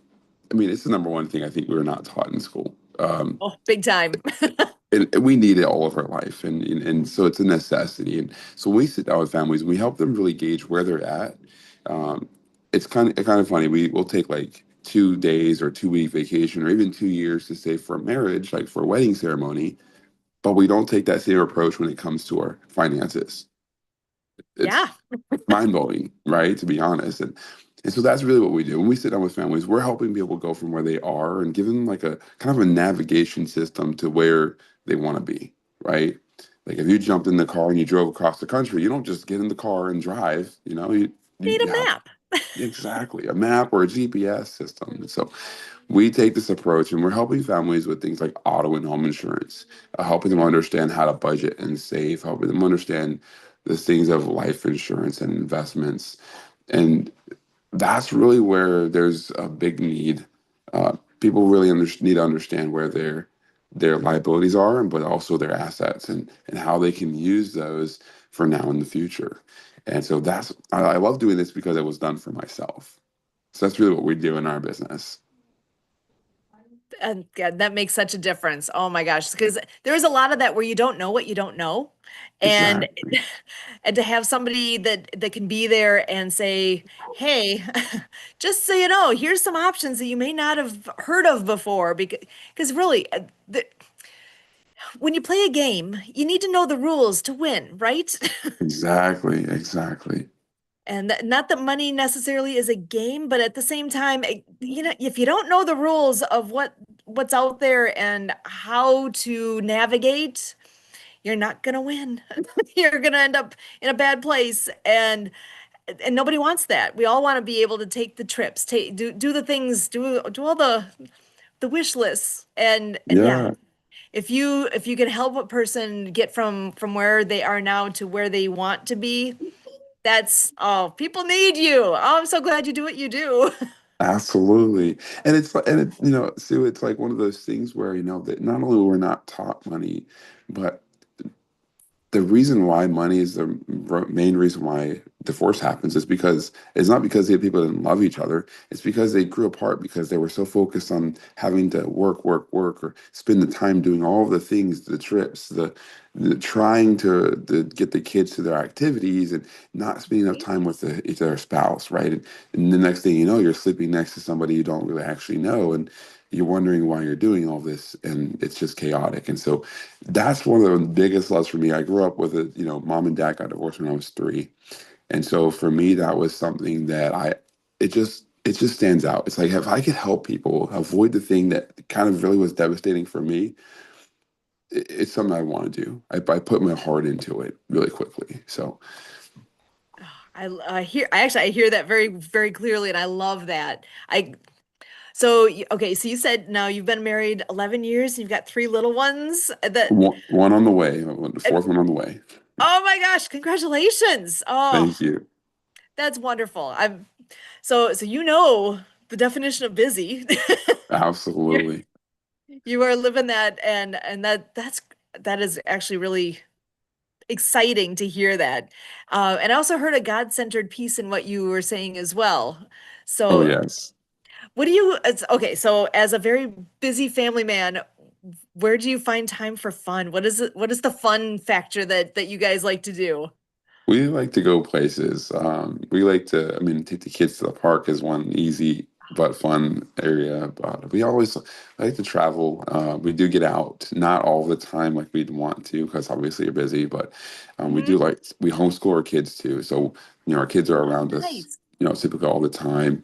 I mean, it's the number one thing I think we're not taught in school. Oh, big time. And we need it all of our life, and so it's a necessity. And so when we sit down with families, we help them really gauge where they're at. Um, it's kind of funny. Will take like 2 days or 2 week vacation or even 2 years to save for a marriage, like for a wedding ceremony, but we don't take that same approach when it comes to our finances. It's Yeah. mind blowing, right? To be honest, and so that's really what we do when we sit down with families. We're helping people go from where they are and give them like a kind of a navigation system to where they want to be, right? Like if you jumped in the car and you drove across the country, you don't just get in the car and drive. Need You a have map. exactly a map or a GPS system. And so we take this approach and we're helping families with things like auto and home insurance, helping them understand how to budget and save, helping them understand the things of life insurance and investments. And that's really where there's a big need. People really need to understand where their liabilities are, but also their assets and how they can use those for now and the future. And so I love doing this because it was done for myself. So that's really what we do in our business. And God, that makes such a difference. Oh my gosh, because there's a lot of that where you don't know what you don't know. And Exactly. and to have somebody that can be there and say, "Hey, just so you know, here's some options that you may not have heard of before." Because really, when you play a game, you need to know the rules to win, right? Exactly. Exactly. And not that money necessarily is a game, but at the same time, if you don't know the rules of what's out there and how to navigate, you're not gonna win. You're gonna end up in a bad place, and nobody wants that. We all want to be able to take the trips, do the things, do all the wish lists, and yeah, Yeah. if you can help a person get from where they are now to where they want to be, oh, people need you. Oh, I'm so glad you do what you do. Absolutely. And it's like, and it, Sue, it's like one of those things where, that not only we're not taught money, but the reason why money is the main reason why divorce happens is because it's not because the people didn't love each other. It's because they grew apart because they were so focused on having to work, or spend the time doing all of the things, the trips, the trying to get the kids to their activities and not spending enough time with their spouse, right? And the next thing you know, you're sleeping next to somebody you don't really actually know, and you're wondering why you're doing all this, and it's just chaotic. And so that's one of the biggest loves for me. I grew up with mom and dad got divorced when I was 3. And so for me, that was something that it just stands out. It's like, if I could help people avoid the thing that kind of really was devastating for me, it's something I want to do. I put my heart into it really quickly. So I hear that very, very clearly, and I love that. Okay, so you said now you've been married 11 years and you've got 3 little ones one on the way, the fourth one on the way. oh my gosh, congratulations. Oh, Thank you. that's wonderful. So you know the definition of busy. You're, Absolutely. you are living that, and that is actually really exciting to hear that. And I also heard a God-centered piece in what you were saying as well. Oh, So yes. okay, so as a very busy family man, where do you find time for fun? What is the fun factor that you guys like to do? We like to go places. We like to, take the kids to the park is one easy but fun area. But we always like to travel. We do get out, not all the time like we'd want to, because obviously you're busy. But Hmm. we homeschool our kids too. So our kids are around us, Nice. typically all the time,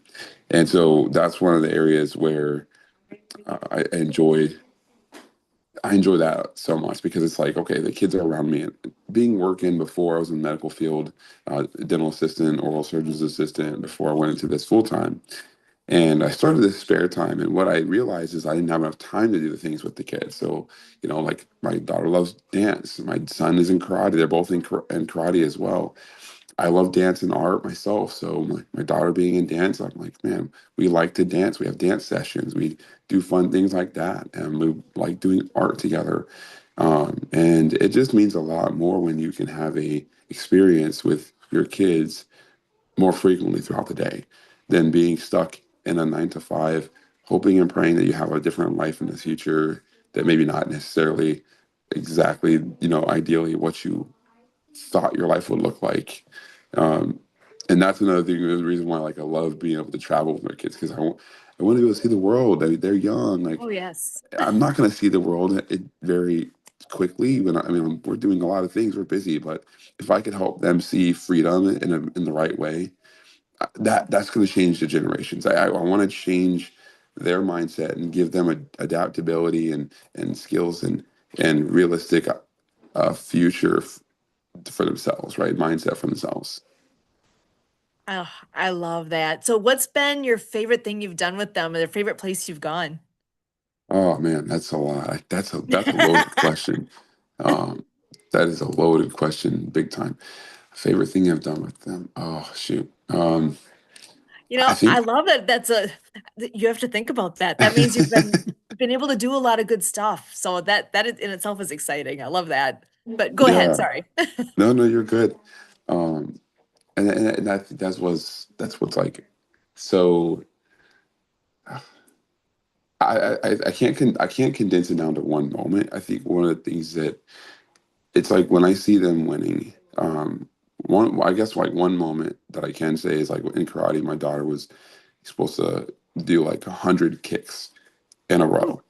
and so that's one of the areas where I enjoy. I enjoy that so much because it's like, okay, the kids are around me. And being working before I was in the medical field, dental assistant, oral surgeon's assistant, before I went into this full time. And I started this spare time. And what I realized is I didn't have enough time to do the things with the kids. So, like my daughter loves dance. My son is in karate. They're both in karate as well. I love dance and art myself. So my daughter being in dance, I'm like, man, we like to dance. We have dance sessions. We do fun things like that. And we like doing art together. And it just means a lot more when you can have a experience with your kids more frequently throughout the day than being stuck in a 9 to 5, hoping and praying that you have a different life in the future that maybe not necessarily exactly, ideally what you thought your life would look like. Um, and that's another thing, the reason why like I love being able to travel with my kids because I want to be able to see the world. They're young. Like Oh, yes. I'm not going to see the world very quickly. We're doing a lot of things. We're busy, but if I could help them see freedom in the right way, that's going to change the generations. I want to change their mindset and give them adaptability and skills and realistic future for themselves, right? Mindset for themselves. Oh, I love that. So what's been your favorite thing you've done with them, or their favorite place you've gone? Oh man, that's a lot. That's a loaded question. Um, that is a loaded question, big time. Favorite thing I've done with them? Oh shoot. I I think love that. You have to think about that. That means been able to do a lot of good stuff. So in itself is exciting. I love that. But go ahead, yeah. sorry. No, no, you're good. Um, and I think that's what's like. So I can't condense it down to one moment. I think one of the things that it's like when I see them winning, one I guess like one moment that I can say is like in karate, my daughter was supposed to do like 100 kicks in a row,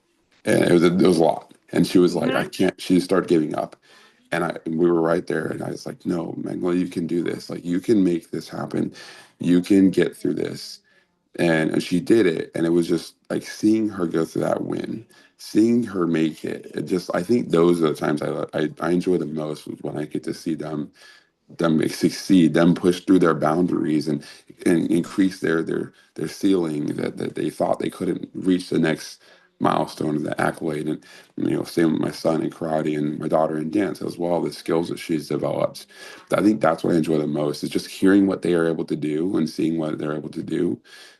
and it was a lot. And she was like, I Mhm. can't. She started giving up, and we were right there. And I was like, no, Magnolia, you can do this. Like you can make this happen. You can get through this. And she did it, and it was just like seeing her go through that win, seeing her make it. It just I think those are the times I enjoy the most was when I get to see them succeed, them push through their boundaries and increase their ceiling that they thought they couldn't reach the next milestone of the accolade. And same with my son in karate and my daughter in dance as well, the skills that she's developed. I think that's what I enjoy the most is just hearing what they are able to do and seeing what they're able to do,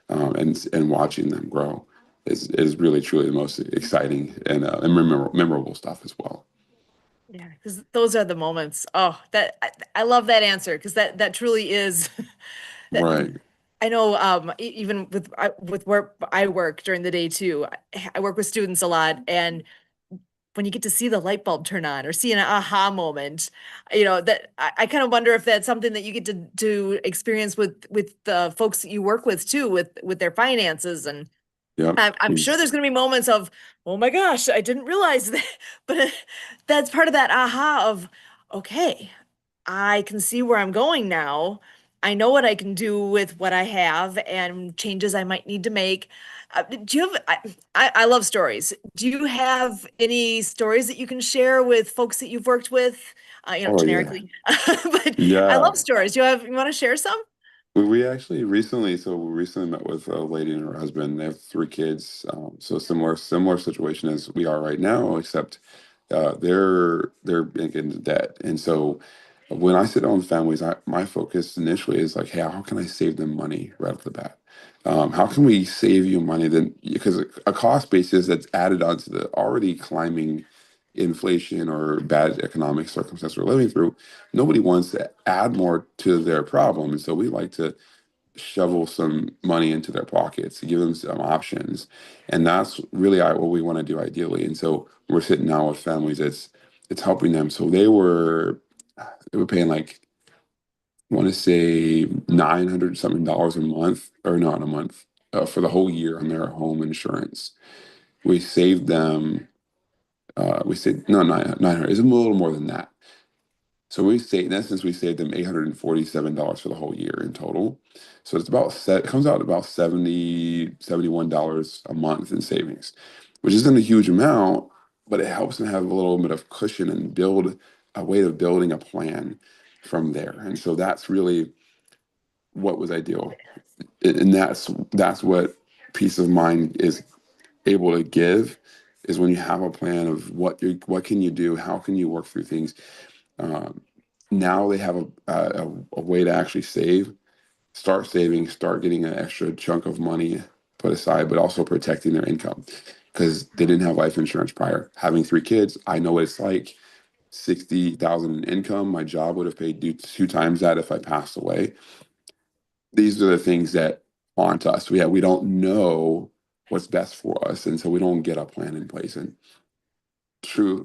and watching them grow is really truly the most exciting and memorable stuff as well. Yeah, because those are the moments. Oh, that I love that answer because that truly is that. Right. I know, even with where I work during the day too, I work with students a lot, and when you get to see the light bulb turn on or see an aha moment, that I kind of wonder if that's something that you get to experience with the folks that you work with too, with their finances. And Yep. I'm sure there's going to be moments of, oh my gosh, I didn't realize that. But that's part of that aha of, okay, I can see where I'm going now. I know what I can do with what I have and changes I might need to make. Do you have, I love stories. Do you have any stories that you can share with folks that you've worked with, Oh yeah. generically? But I Yeah. love stories. You want to share some? We actually we recently met with a lady and her husband. They have 3 kids, so similar situation as we are right now, except they're big into debt. And so when I sit down with families, my focus initially is like, hey, how can I save them money right off the bat? How can we save you money then? Because a cost basis that's added onto the already climbing inflation or bad economic circumstance we're living through, nobody wants to add more to their problem. And so we like to shovel some money into their pockets, give them some options. And that's really what we want to do ideally. And so we're sitting now with families, it's helping them. So they were paying like I want to say 900 something dollars a month, or not a month, for the whole year on their home insurance. We saved them we saved no 900, it's a little more than that. So in essence, we saved them $847 for the whole year in total. So it comes out about $71 a month in savings, which isn't a huge amount, but it helps them have a little bit of cushion and build a way of building a plan from there. And so that's really what was ideal. And that's what peace of mind is able to give, is when you have a plan of what can you do, how can you work through things. um, Now they have a way to actually start saving, start getting an extra chunk of money put aside, but also protecting their income because they didn't have life insurance prior. Having 3 kids, I know what it's like. 60,000 in income, my job would have paid 2 times that if I passed away. These are the things that haunt us. We don't know what's best for us, and so we don't get a plan in place. And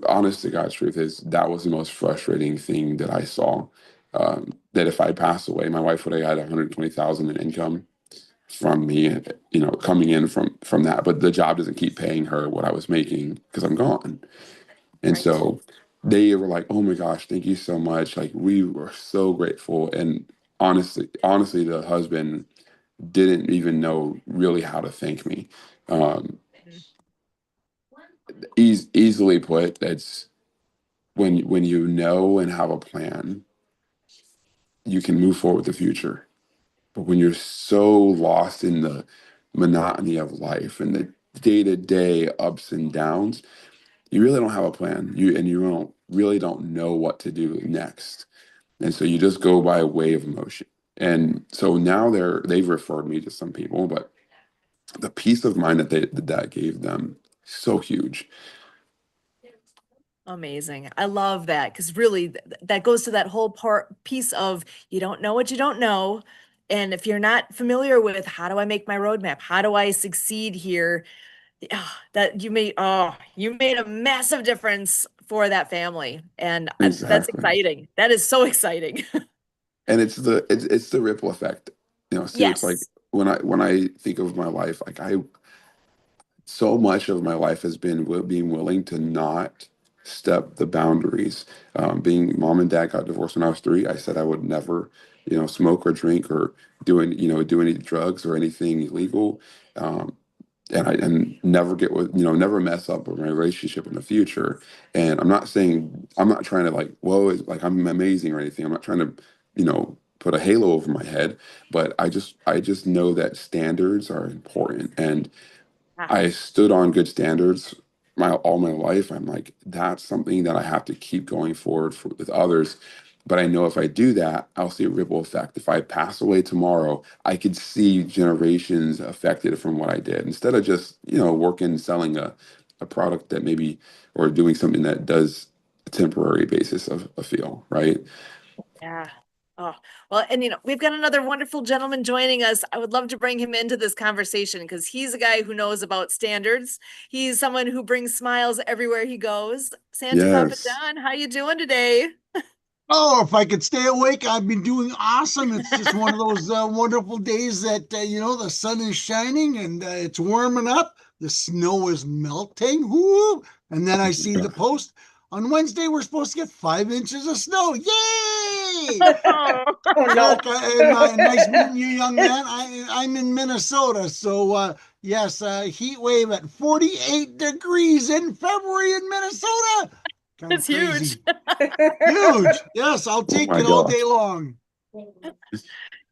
honest to God's truth is that was the most frustrating thing that I saw. That if I passed away, my wife would have had 120,000 in income from me, coming in from that. But the job doesn't keep paying her what I was making because I'm gone. And Right. so they were like, "Oh my gosh, thank you so much! Like we were so grateful." And honestly, the husband didn't even know really how to thank me. Um, Easily put, it's when you know and have a plan, you can move forward with the future. But when you're so lost in the monotony of life and the day-to-day ups and downs, you really don't have a plan. You don't know what to do next. And so you just go by way of emotion. And so now they've referred me to some people, but the peace of mind that gave them, so huge. Amazing. I love that because really that goes to that whole piece of you don't know what you don't know. And if you're not familiar with how do I make my roadmap? How do I succeed here? Yeah, that you made a massive difference for that family. And that's Exactly. exciting. That is so exciting. And it's the ripple effect. You know, see, it's like Yes. when I think of my life, like I so much of my life has been being willing to not step the boundaries. Being mom and dad got divorced when I was 3. I said I would never, smoke or drink or do any drugs or anything illegal. Um, and never get with never mess up with my relationship in the future. And I'm not trying to like whoa it's like I'm amazing or anything. I'm not trying to put a halo over my head, but I just know that standards are important, and Ah, I stood on good standards all my life. I'm like, that's something that I have to keep going forward with others. But I know if I do that, I'll see a ripple effect. If I pass away tomorrow, I could see generations affected from what I did. Instead of just, working, selling a product that maybe, or doing something that does a temporary basis of a feel, right? yeah. Oh, well, and we've got another wonderful gentleman joining us. I would love to bring him into this conversation because he's a guy who knows about standards. He's someone who brings smiles everywhere he goes. Santa Papa Yes. John, how you doing today? Oh, if I could stay awake, I've been doing awesome. It's just one of those wonderful days that, the sun is shining and it's warming up. The snow is melting. Whoo! And then I see the post. On Wednesday, we're supposed to get 5 inches of snow. Yay! Oh, Oh, no. Eric, nice meeting you, young man. I'm in Minnesota. So, yes, heat wave at 48 degrees in February in Minnesota. Kind of it's huge. crazy. Huge. Yes, I'll Oh take my it all gosh. day long.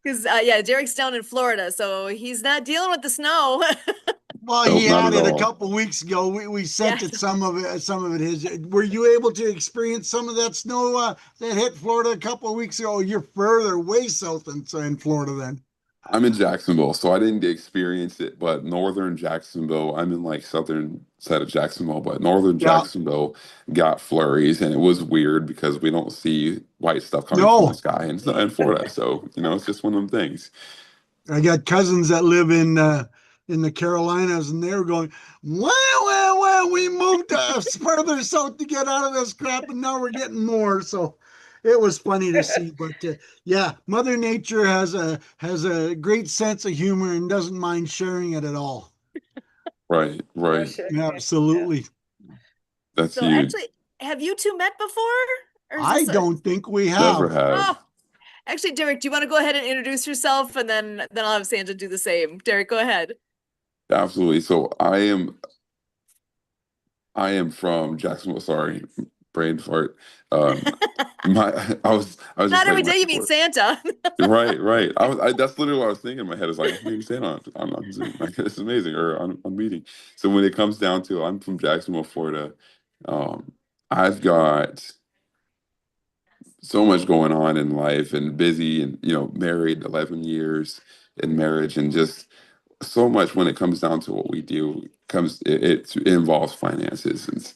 Because yeah, Derek's down in Florida, so he's not dealing with the snow. Well, Nope, he not had at it a all. couple weeks ago. We sent Yes. it some of it his. Were you able to experience some of that snow that hit Florida a couple of weeks ago? You're further way south in Florida then. I'm in Jacksonville, so I didn't get experience it, but northern Jacksonville, I'm in like southern side of Jacksonville, but northern Yeah. Jacksonville got flurries, and it was weird because we don't see white stuff coming from the No, sky, and it's not in Florida. So, it's just one of them things. I got cousins that live in the Carolinas, and they were going, well, we moved further south to get out of this crap, and now we're getting more. So it was funny to see. But yeah, Mother Nature has a great sense of humor and doesn't mind sharing it at all. Right, No right. shit. Yeah. Absolutely. That's So huge. actually, have you two met before? Or is I this a don't think we Never have. have. Oh, actually, Derek, do you want to go ahead and introduce yourself and then I'll have Santa do the same. Derek, go ahead. Absolutely. So I am from Jacksonville. Sorry, brain fart. Um, my I was just Not every like day you meet Santa. right, right. That's literally what I was thinking in my head. Is like, maybe say on Zoom. Like, it's amazing, or on meeting. So when it comes down to, I'm from Jacksonville, Florida. Um, I've got so much going on in life and busy, and married 11 years in marriage, and just so much when it comes down to what we do it involves finances. And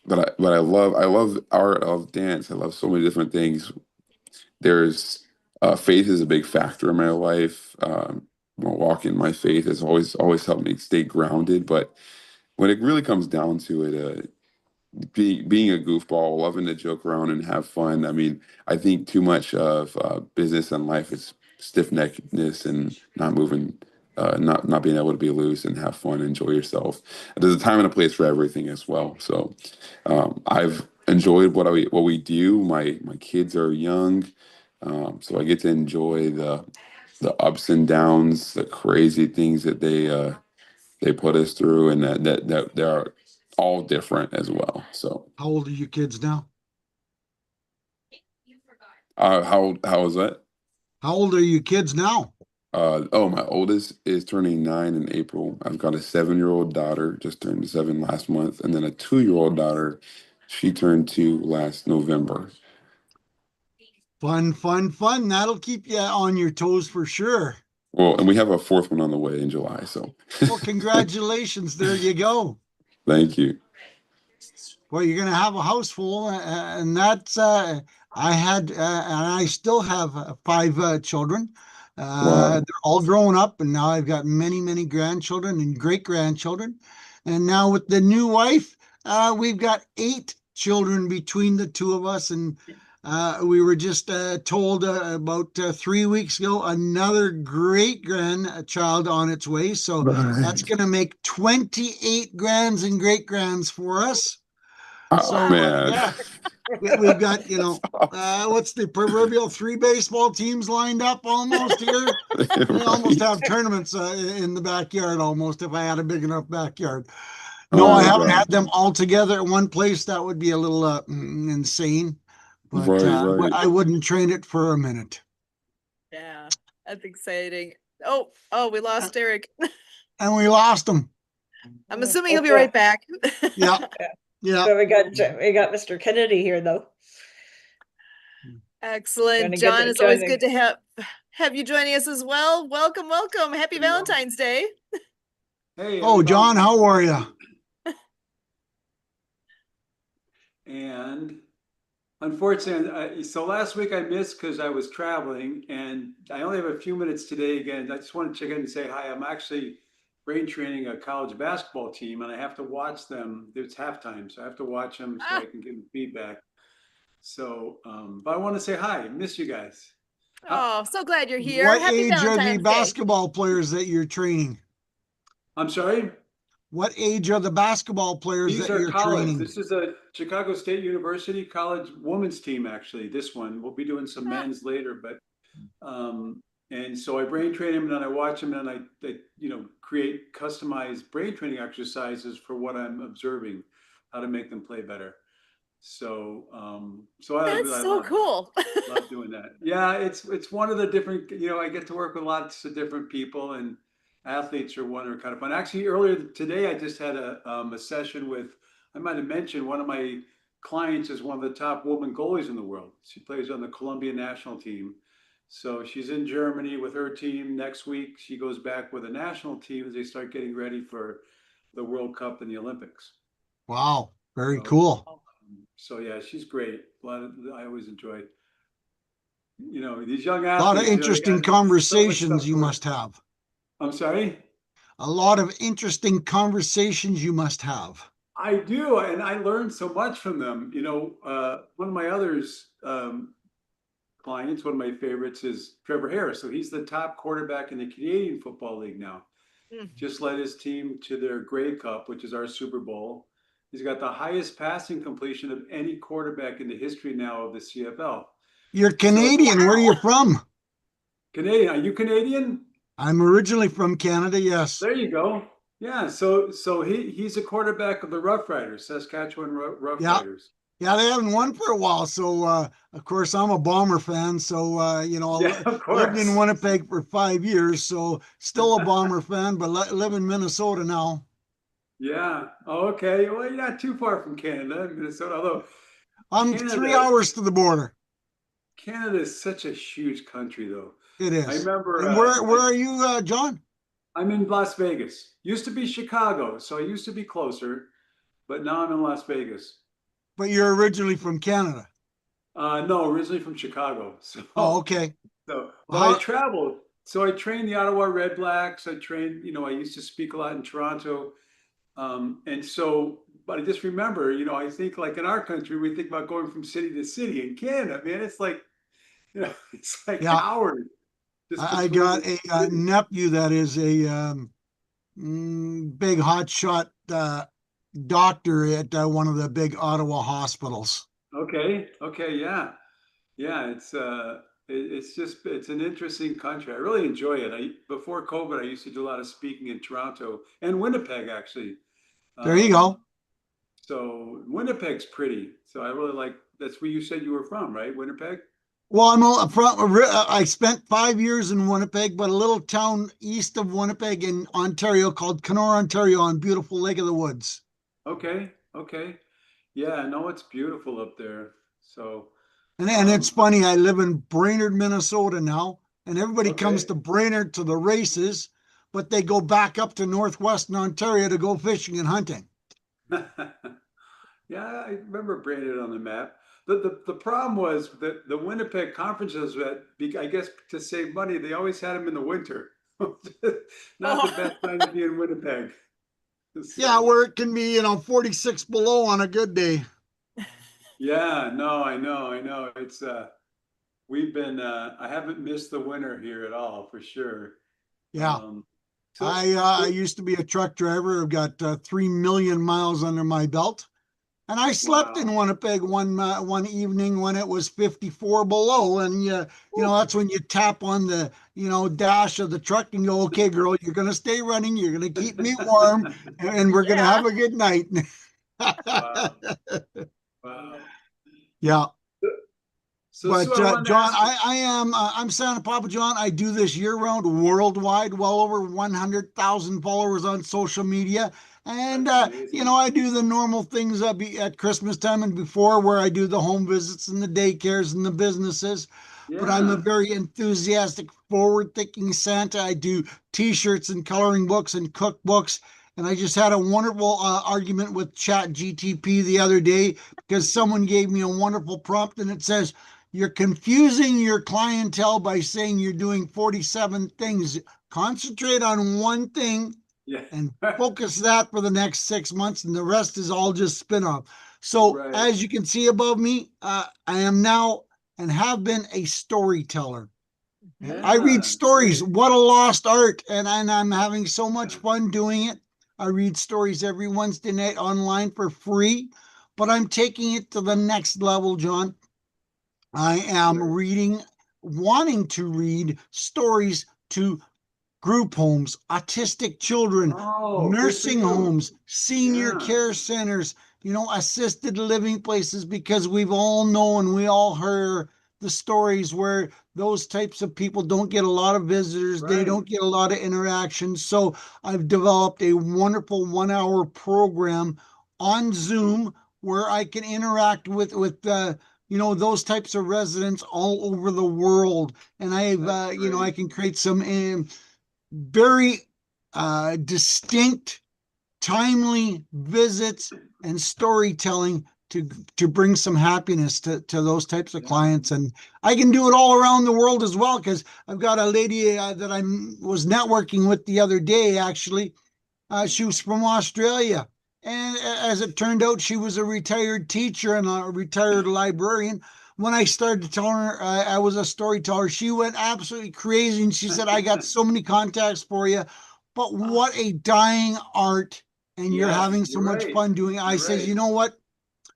but I love art, I love dance, I love so many different things. There's faith is a big factor in my life. Walking my faith has always helped me stay grounded. But when it really comes down to it, being a goofball, loving to joke around and have fun. I mean, I think too much of business and life is stiff neckedness and not moving, not being able to be loose and have fun, enjoy yourself. There's a time and a place for everything as well. So I've enjoyed what we do. My kids are young, so I get to enjoy the ups and downs, the crazy things that they put us through, and that they are all different as well. So, How old are your kids now? how is that? How old are your kids now? Oh, my oldest is turning 9 in April. I've got a 7-year-old daughter, just turned 7 last month, and then a 2-year-old daughter. She turned 2 last November. Fun, fun, fun. That'll keep you on your toes for sure. Well, and we have a fourth one on the way in July. So, Well, congratulations. There you go. thank you. Well, you're going to have a house full, and that's I had and I still have 5 children. Wow. They're all grown up, and now I've got many, many grandchildren and great grandchildren. And now with the new wife, we've got 8 children between the two of us. And we were just told about 3 weeks ago another great grandchild on its way. So that's going to make 28 grands and great grands for us. Oh, So man. yeah, we've got, what's the proverbial 3 baseball teams lined up almost here? We almost have tournaments in the backyard almost if I had a big enough backyard. No, Oh I my haven't God. had them all together at one place. That would be a little insane, but Right, right. I wouldn't train it for a minute. Yeah, that's exciting. Oh, we lost Eric. And we lost them. I'm assuming he'll be Okay. right back. Yeah, yeah. But we got Mr. Kennedy here though. Excellent. Gonna get John, to it's always join good to have you joining us as well. Welcome, welcome. Happy Valentine's Day. Hey. Oh, John, how are you? And unfortunately, so last week I missed because I was traveling, and I only have a few minutes today. Again, I just want to check in and say hi. I'm actually brain training a college basketball team, and I have to watch them. It's halftime, so I have to watch them so I can give them feedback. So, but I want to say hi. I miss you guys. Oh, so glad you're here. What Happy age are the Valentine's Day. basketball players that you're training? I'm sorry. What age are the basketball players These that are you're college. training? This is a Chicago State University college women's team. Actually, this one we'll be doing some men's later, but and so I brain train them, and then I watch them, and I create customized brain training exercises for what I'm observing, how to make them play better. So That's so cool. love doing that. Yeah, it's one of the different. I get to work with lots of different people, and athletes are one are kind of fun. Actually, earlier today, I just had a session with. I might have mentioned one of my clients is one of the top women goalies in the world. She plays on the Columbia national team. So she's in Germany with her team. Next week, she goes back with a national team as they start getting ready for the World Cup and the Olympics. Wow, very So, cool. So yeah, she's great. I always enjoy. These young A athletes. lot of interesting they got so much conversations stuff you to must have. I'm sorry. A lot of interesting conversations you must have. I do, and I learned so much from them. One of my others clients, one of my favorites is Trevor Harris. So he's the top quarterback in the Canadian Football League now. Just led his team to their Grey Cup, which is our Super Bowl. He's got the highest passing completion of any quarterback in the history now of the CFL. You're Canadian. Where are you from? Canadian. Are you Canadian? I'm originally from Canada, yes. There you go. Yeah. So he's a quarterback of the Rough Riders, Saskatchewan Rough Riders. Yeah, they haven't won for a while. So, of course, I'm a Bomber fan. So, I lived in Winnipeg for 5 years. So, still a Bomber fan, but live in Minnesota now. Yeah. Oh, okay. Well, you're not too far from Canada, Minnesota. Although I'm 3 hours to the border. Canada is such a huge country, though. It is. I remember. And where are you, John? I'm in Las Vegas. Used to be Chicago, so I used to be closer, but now I'm in Las Vegas. But you're originally from Canada. No, originally from Chicago. So, oh, okay. So, but I traveled. So I trained the Ottawa Red Blacks. I trained, I used to speak a lot in Toronto. But I just remember, I think like in our country, we think about going from city to city. In Canada, man, it's like, it's like hours. I got a nephew that is a big hotshot doctor at one of the big Ottawa hospitals. Okay. Yeah. It's an interesting country. I really enjoy it. Before COVID, I used to do a lot of speaking in Toronto and Winnipeg, actually. There you go. So Winnipeg's pretty. So I really like. That's where you said you were from, right? Winnipeg. Well, I spent 5 years in Winnipeg, but a little town east of Winnipeg in Ontario called Kenora, Ontario, on beautiful Lake of the Woods. Okay. Yeah, I know it's beautiful up there. So. And it's funny, I live in Brainerd, Minnesota now, and everybody comes to Brainerd to the races, but they go back up to northwestern Ontario to go fishing and hunting. Yeah, I remember Brainerd on the map. the problem was that the Winnipeg conferences that, I guess to save money, they always had them in the winter. Not the best time to be in Winnipeg. Yeah, So, where it can be, 46 below on a good day. yeah, no, I know. It's we've been I haven't missed the winter here at all for sure. Yeah. Um, so, I used to be a truck driver. I've got 3 million miles under my belt. And I slept in wow. Winnipeg one evening when it was 54 below, and that's when you tap on the dash of the truck and go, "Okay, girl, you're gonna stay running. You're gonna keep me warm, and we're gonna Yeah. have a good night." Wow. Wow. Yeah, So Sue, but I wanted to John, ask you. I'm Santa Papa John. I do this year round, worldwide, well over 100,000 followers on social media. And That's amazing. I do the normal things at Christmas time and before, where I do the home visits and the daycares and the businesses. But I'm a Yeah. very enthusiastic, forward-thinking Santa. I do T-shirts and coloring books and cookbooks. And I just had a wonderful argument with Chat GTP the other day, because someone gave me a wonderful prompt, and it says, "You're confusing your clientele by saying you're doing 47 things. Concentrate on one thing Yeah. and focus that for the next 6 months, and the rest is all just spin-off." So Right. as you can see above me, I am now and have been a storyteller. I read Yeah. stories. Great. What a lost art. And I'm having so much fun doing it. I read stories every Wednesday night online for free, but I'm taking it to the next level, John. I am Great. wanting to read stories to group homes, autistic children, Oh, good for nursing you. homes, senior Yeah. care centers, assisted living places, because we've all known, we all heard the stories where those types of people don't get a lot of visitors, they Right. don't get a lot of interaction. So I've developed a wonderful 1 hour program on Zoom where I can interact with those types of residents all over the world. And That's I great. can create some very distinct, timely visits and storytelling to bring some happiness to those types of Yeah. clients. And I can do it all around the world as well, because I've got a lady that I was networking with the other day, actually. She was from Australia. And as it turned out, she was a retired teacher and a retired librarian. When I started to tell her I was a storyteller, she went absolutely crazy. And she said, "I got so many contacts for you, but what a dying art. And you're Yes, having so you're much right. fun doing it." I You're says, right. "You know what?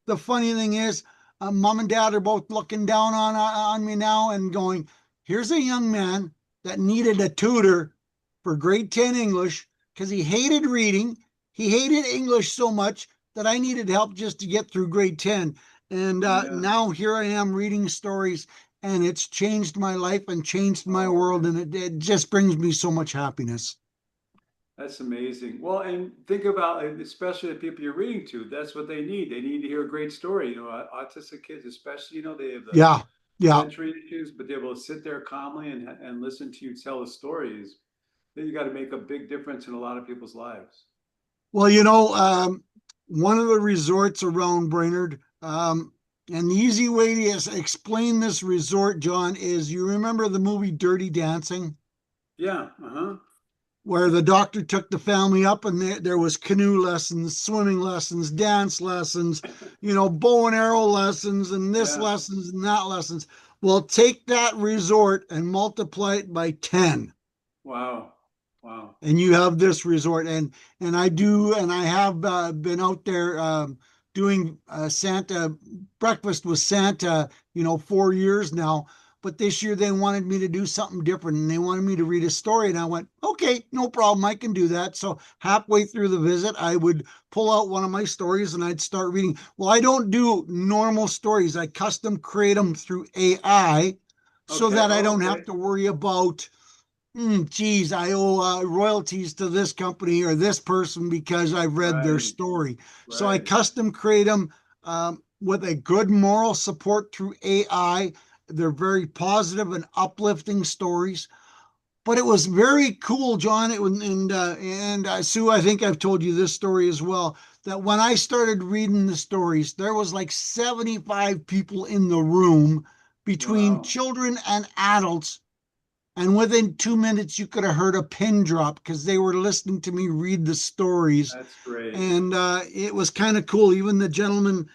The funny thing is, mom and dad are both looking down on me now and going, here's a young man that needed a tutor for grade 10 English, because he hated reading. He hated English so much that I needed help just to get through grade 10. And Yeah. now here I am reading stories, and it's changed my life and changed my Oh, world. man. And it just brings me so much happiness." That's amazing. Well, and think about especially the people you're reading to. That's what they need. They need to hear a great story. Autistic kids, especially, they have the Yeah. Yeah. sensory issues, but they're able to sit there calmly and listen to you tell the stories. Then you got to make a big difference in a lot of people's lives. Well, one of the resorts around Brainerd, and the easy way to explain this resort, John, is, you remember the movie Dirty Dancing, Yeah. Uh-huh. where the doctor took the family up, and there was canoe lessons, swimming lessons, dance lessons, bow and arrow lessons, and this Yeah. lessons and that lessons. Well, take that resort and multiply it by 10. Wow. Wow. And you have this resort. And I have been out there doing Santa breakfast with Santa 4 years now. But this year they wanted me to do something different, and they wanted me to read a story, and I went, okay, no problem, I can do that. So halfway through the visit, I would pull out one of my stories and I'd start reading. Well, I don't do normal stories, I custom create them through AI, so Okay. that I Oh, don't have okay. to worry about, geez, I owe royalties to this company or this person because I've read their Right. story. So I Right. custom create them with a good moral support through AI. They're very positive and uplifting stories. But it was very cool, John. And Sue, I think I've told you this story as well. that when I started reading the stories, there was like 75 people in the room between Wow. children and adults. And within 2 minutes, you could have heard a pin drop because they were listening to me read the stories. That's great. And it was kind of cool. Even the gentleman,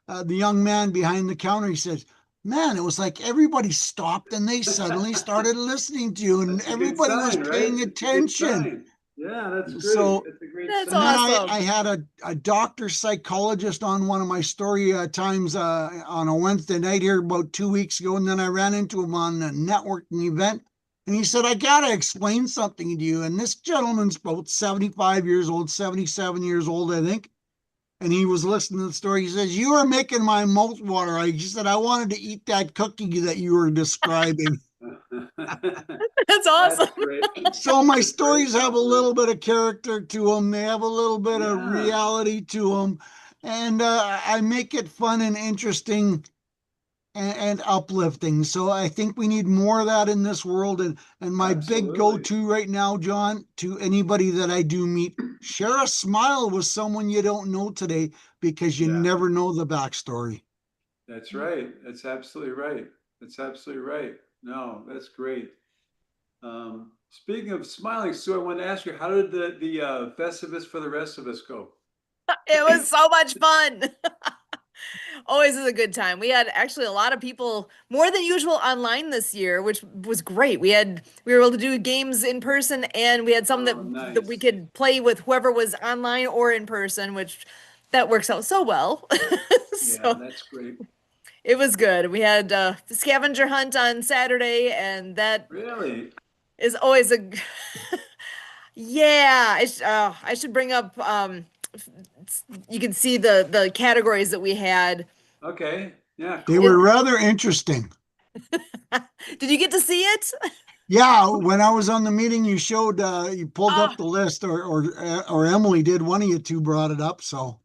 the young man behind the counter, he says, "Man, it was like everybody stopped and they suddenly started listening to you, and That's a good everybody was sign, right? paying It's a good attention." sign. Yeah, that's great. So, That's a great That's and sign. then awesome. I had a doctor psychologist on one of my story times on a Wednesday night here about 2 weeks ago. And then I ran into him on a networking event. And he said, "I got to explain something to you." And this gentleman's about 75 years old, 77 years old, I think. And he was listening to the story. He says, "You are making my mouth water." He said, "I wanted to eat that cookie that you were describing." That's awesome. That's great. So my That's a great stories have a little compliment. bit of character to them. They have a little bit of Yeah, reality to them, and I make it fun and interesting and uplifting. So I think we need more of that in this world. And my big absolutely. go-to right now, John, to anybody that I do meet, share a smile with someone you don't know today, because you Yeah, never know the backstory. that's right. That's absolutely right. That's absolutely right. No, that's great. Speaking of smiling, Sue, I wanted to ask you, how did the Festivus for the rest of us go? It was so much fun. Always is a good time. We had actually a lot of people, more than usual, online this year, which was great. We were able to do games in person, and we had some Oh, that we nice. could play with whoever was online or in person, which that works out so well. Yeah, So that's great. it was good. We had the scavenger hunt on Saturday, and that Really? is always a yeah. I should bring up you can see the categories that we had. Okay. Yeah, They were cool. rather interesting. Did you get to see it? Yeah, when I was on the meeting, you showed you pulled Ah, up the list, or Emily did. One of you two brought it up. So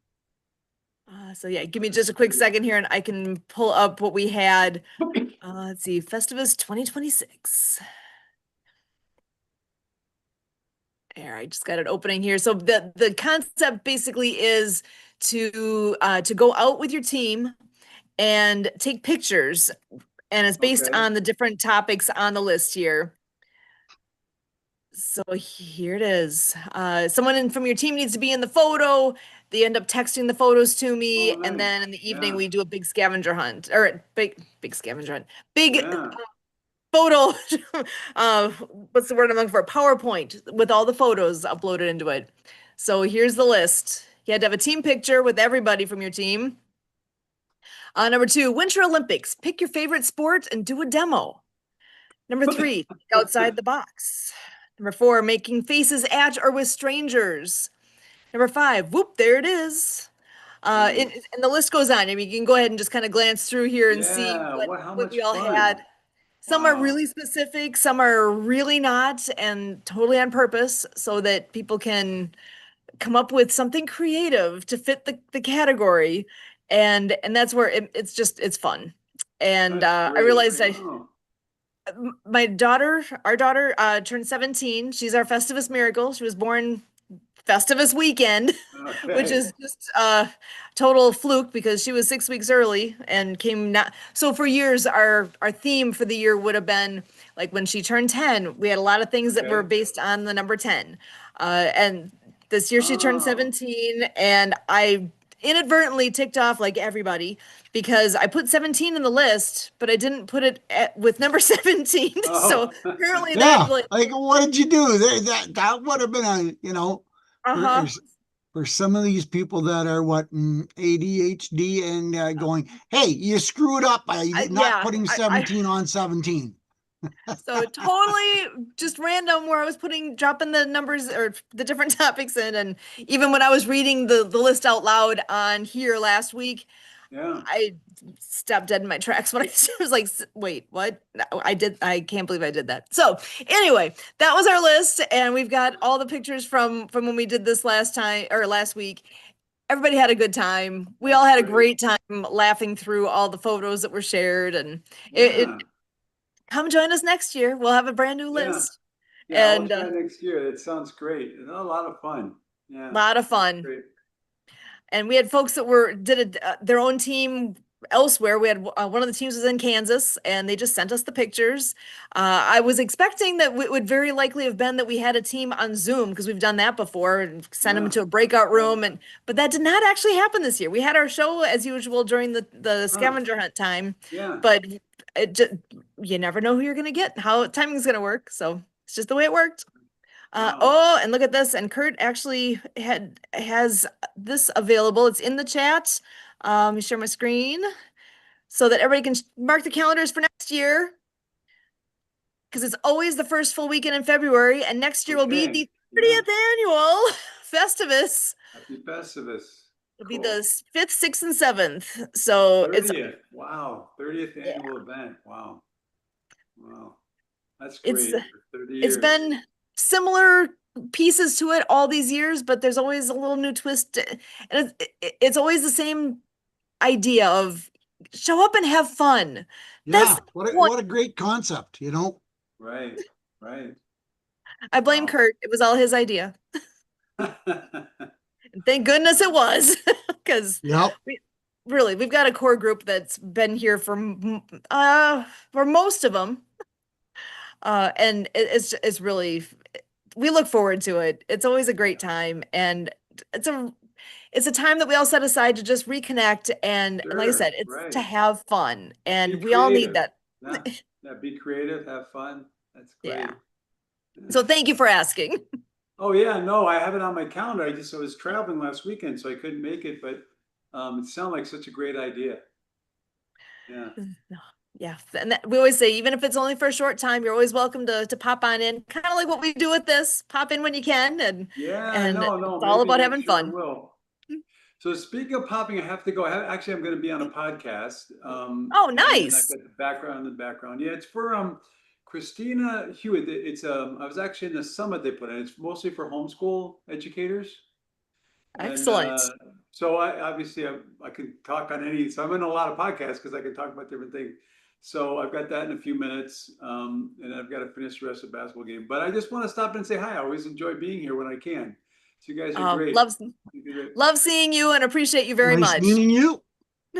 so yeah, give me just a quick second here and I can pull up what we had. Let's see, Festivus 2026. There, I just got it opening here. So the concept basically is to go out with your team and take pictures, and it's based Okay. on the different topics on the list here. So here it is. From your team needs to be in the photo. They end up texting the photos to me, Oh, and nice. then in the evening Yeah. we do a big scavenger hunt, or big scavenger hunt, big Yeah. photo. uh, what's the word I'm looking for? PowerPoint with all the photos uploaded into it. So here's the list. You had to have a team picture with everybody from your team. Number 2, Winter Olympics. Pick your favorite sport and do a demo. Number 3, think outside the box. Number 4, making faces at or with strangers. Number 5, whoop, there it is. And, Nice. and the list goes on. I mean, you can go ahead and just kind of glance through here and see Yeah. How what much we all fun. had. Some are Wow. really specific, some are really not, and totally on purpose so that people can come up with something creative to fit the category. And that's where it's fun. And That's I great. realized Wow. our daughter turned 17. She's our Festivus miracle. She was born Festivus weekend, which Okay. is just a total fluke because she was 6 weeks early and came not. So for years, our theme for the year would have been like when she turned 10, we had a lot of things that were Okay. based on the number 10. And this year she turned Oh. 17, and I inadvertently ticked off like everybody because I put 17 in the list, but I didn't put it with number 17. So Oh. apparently that yeah, like, like what did you do? That would have been for uh-huh. for some of these people that are ADHD and going, "Hey, you screwed up by not Yeah, putting I 17 on 17." so totally just random where I was dropping the numbers or the different topics in. And even when I was reading the list out loud on here last week, Yeah. I stopped dead in my tracks when I was like, wait, what? No, I can't believe I did that. So anyway, that was our list. And we've got all the pictures from when we did this last week. Everybody had a good time. We all That's had a great. great time laughing through all the photos that were shared, and it Yeah. come join us next year. We'll have a brand new Yeah. list Yeah. I'll and try next year. That sounds great. A lot of fun. a Yeah. lot of That's fun. great. And we had folks that did their own team elsewhere. We had one of the teams was in Kansas, and they just sent us the pictures. I was expecting that it would very likely have been that we had a team on Zoom because we've done that before and sent them Yeah. into a breakout room, but that did not actually happen this year. We had our show as usual during the scavenger hunt time, Yeah. but it just, you never know who you're gonna get, how timing's gonna work. So it's just the way it worked. Wow. Oh, and look at this. And Kurt actually has this available. It's in the chat. Let me share my screen so that everybody can mark the calendars for next year. Because it's always the first full weekend in February, and next year will be Okay. the Yeah. 30th annual Festivus. Happy Festivus. It'll be Cool. the 5th, 6th, and 7th. So it's 30th. Wow. 30th Yeah. annual event. Wow. Wow. That's It's- great. For 30 it's years. been similar pieces to it all these years, but there's always a little new twist, and it's always the same idea of show up and have fun. Yeah, That's what one- a great concept, you know? Right. Right. I blame Wow. Kurt. It was all his idea. And thank goodness it was, because Yep. really, we've got a core group that's been here for most of them. And it's really, we look forward to it. It's always a great time, and it's a time that we all set aside to just reconnect, and like I Sure, said, it's right. to have fun, and Be we all need creative. that. Yeah. Yeah. Be creative. Have fun. That's great. Yeah. So thank you for asking. Oh yeah, no, I have it on my calendar. I was traveling last weekend, so I couldn't make it, but it sounded like such a great idea. Yeah. Yeah, and we always say, even if it's only for a short time, you're always welcome to pop on in, kind of like what we do with this. Pop in when you can, and Yeah, no, it's all about maybe having next year I fun. will. So speaking of popping, I have to go. Actually, I'm going to be on a podcast. Oh, and I've nice. got the background. Yeah, it's for Christina Hewitt. It's I was actually in the summit they put in. It's mostly for homeschool educators. And, Excellent. so I can talk on any. So I'm in a lot of podcasts because I can talk about different things. So I've got that in a few minutes, and I've got to finish the rest of the basketball game. But I just want to stop and say hi. I always enjoy being here when I can. So you guys are great. Love seeing you and appreciate you very Nice much. meeting you.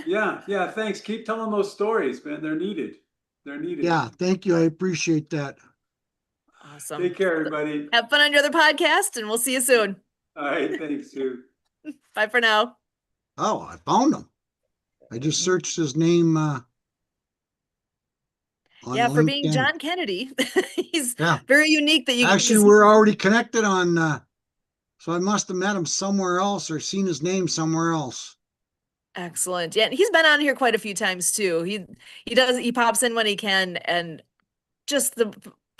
Yeah. Thanks. Keep telling those stories, man. They're needed. Yeah, thank you. I appreciate that. Awesome. Take care, everybody. Have fun on your other podcast, and we'll see you soon. All right. Thanks, Sue. Bye for now. Oh, I found him. I just searched his name. On Yeah, for being LinkedIn. John Kennedy, he's Yeah. very unique that you Actually, we're already connected on, so I must have met him somewhere else or seen his name somewhere else. Excellent. Yeah, and he's been on here quite a few times too. He pops in when he can, and just the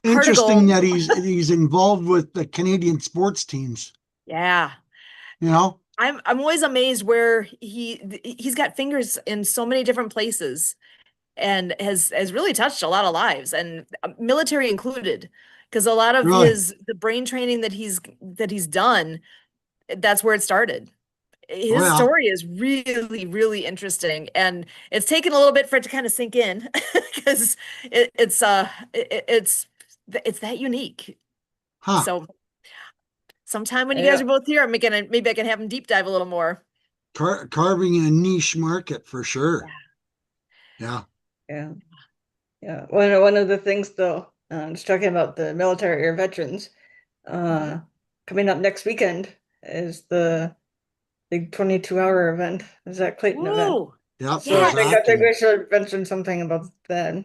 Interesting that he's involved with the Canadian sports teams. Yeah. You know? I'm always amazed where he's got fingers in so many different places, and has really touched a lot of lives, and military included, because a lot of Really? the brain training that he's done, that's where it started. His yeah. story is really, really interesting, and it's taken a little bit for it to kind of sink in because it's that unique. Huh. So sometime when you guys Yeah. are both here, maybe I can have him deep dive a little more. Carving a niche market for sure. Yeah. Yeah. One of the things though, just talking about the military or veterans, coming up next weekend is the big 22-hour event. Is that Clayton event? Whoa. Yep. So I think exactly. we should mention something about that.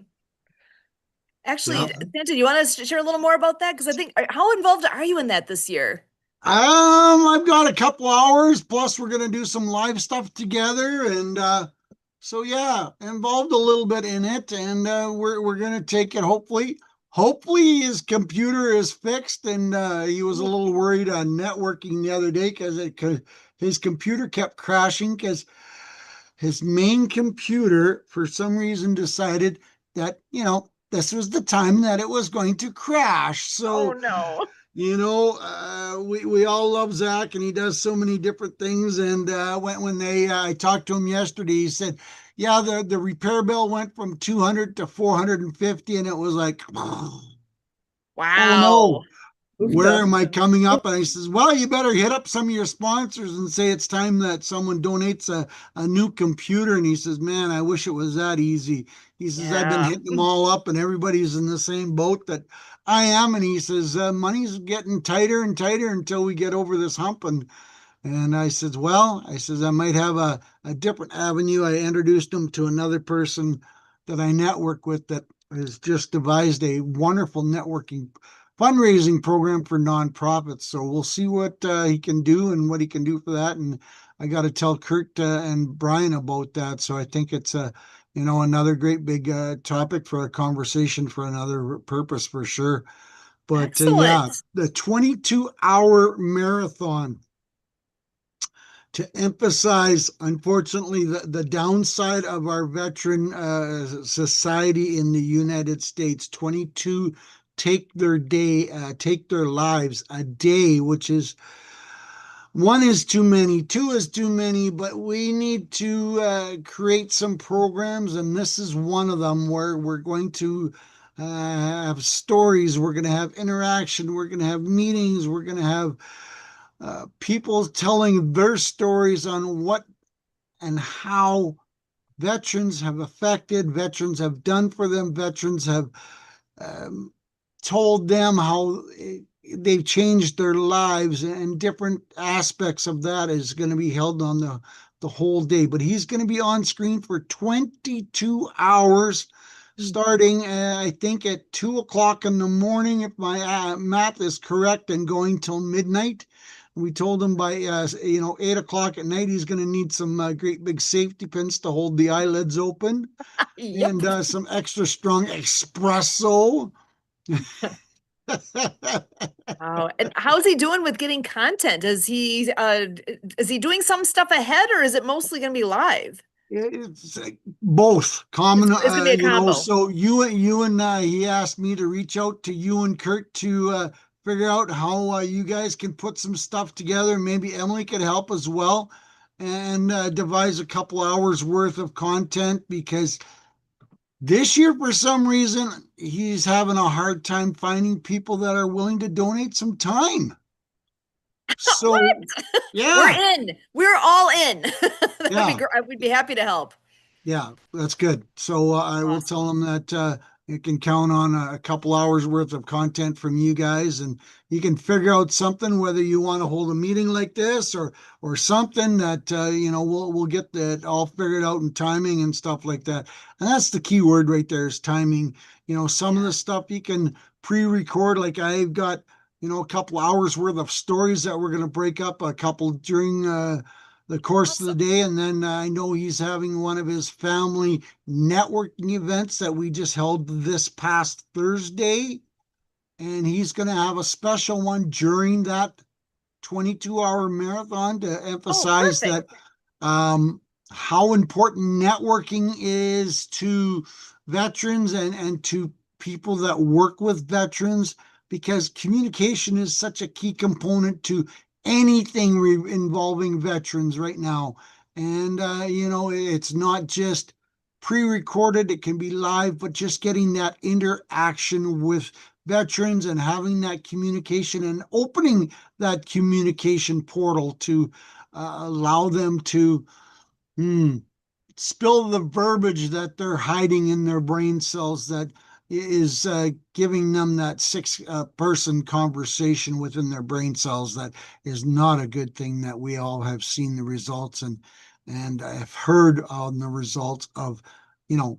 Actually, Yeah. Santa, you want to share a little more about that? Because I think, how involved are you in that this year? I've got a couple hours, plus we're gonna do some live stuff together, and so yeah, involved a little bit in it, and we're gonna take it. Hopefully his computer is fixed, and he was a little worried on networking the other day because his computer kept crashing because his main computer for some reason decided that this was the time that it was going to crash. So no. We all love Zach, and he does so many different things. And when I talked to him yesterday, he said, yeah, the repair bill went from 200 to 450, and it was like, Wow. oh where am I coming up? And I says, well, you better hit up some of your sponsors and say it's time that someone donates a new computer. And he says, man, I wish it was that easy. He says, I've been Yeah. hitting them all up and everybody's in the same boat that I am. And he says, money's getting tighter and tighter until we get over this hump. And I said, well, I says, I might have a different avenue. I introduced him to another person that I network with that has just devised a wonderful networking fundraising program for nonprofits. So we'll see what he can do and what he can do for that. And I got to tell Kurt and Brian about that. So I think it's another great big topic for a conversation for another purpose for sure. But yeah, Excellent. the 22-hour marathon. To emphasize, unfortunately, the downside of our veteran society in the United States, 22 take their lives a day, which is, one is too many, two is too many, but we need to create some programs, and this is one of them where we're going to have stories, we're going to have interaction, we're going to have meetings, we're going to have people telling their stories on what and how veterans have affected, veterans have done for them, veterans have told them how they've changed their lives, and different aspects of that is going to be held on the whole day. But he's going to be on screen for 22 hours starting I think at 2 o'clock in the morning, if my math is correct, and going till midnight. We told him by 8 o'clock at night he's going to need some great big safety pins to hold the eyelids open, Yep. and some extra strong espresso. Oh, and how's he doing with getting content? Is he doing some stuff ahead, or is it mostly going to be live? It's both common, It's gonna be a combo. so you and he asked me to reach out to you and Kurt to figure out how you guys can put some stuff together. Maybe Emily could help as well, and devise a couple hours worth of content, because this year, for some reason, he's having a hard time finding people that are willing to donate some time. So, What? yeah. We're in. We're all in. That'd Yeah. be great. We'd be happy to help. Yeah, that's good. So I will Awesome. tell them that you can count on a couple hours worth of content from you guys, and you can figure out something, whether you want to hold a meeting like this or something that we'll get that all figured out, and timing and stuff like that. And that's the key word right there, is timing. Some of the stuff you can pre-record, like I've got a couple hours worth of stories that we're going to break up, a couple during the course of the day. And then I know he's having one of his family networking events that we just held this past Thursday. And he's going to have a special one during that 22-hour marathon to emphasize that how important networking is to veterans and to people that work with veterans, because communication is such a key component to anything involving veterans right now. And, it's not just pre-recorded, it can be live, but just getting that interaction with veterans and having that communication and opening that communication portal to allow them to spill the verbiage that they're hiding in their brain cells, that is giving them that six-person conversation within their brain cells. That is not a good thing, that we all have seen the results and I've heard on the results of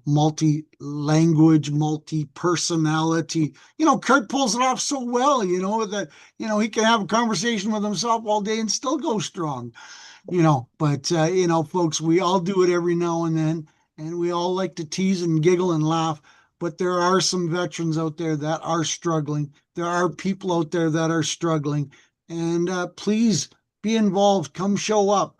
multi-language, multi-personality. Kurt pulls it off so well, that he can have a conversation with himself all day and still go strong. But folks, we all do it every now and then, and we all like to tease and giggle and laugh. But there are some veterans out there that are struggling. There are people out there that are struggling. And please be involved. Come show up.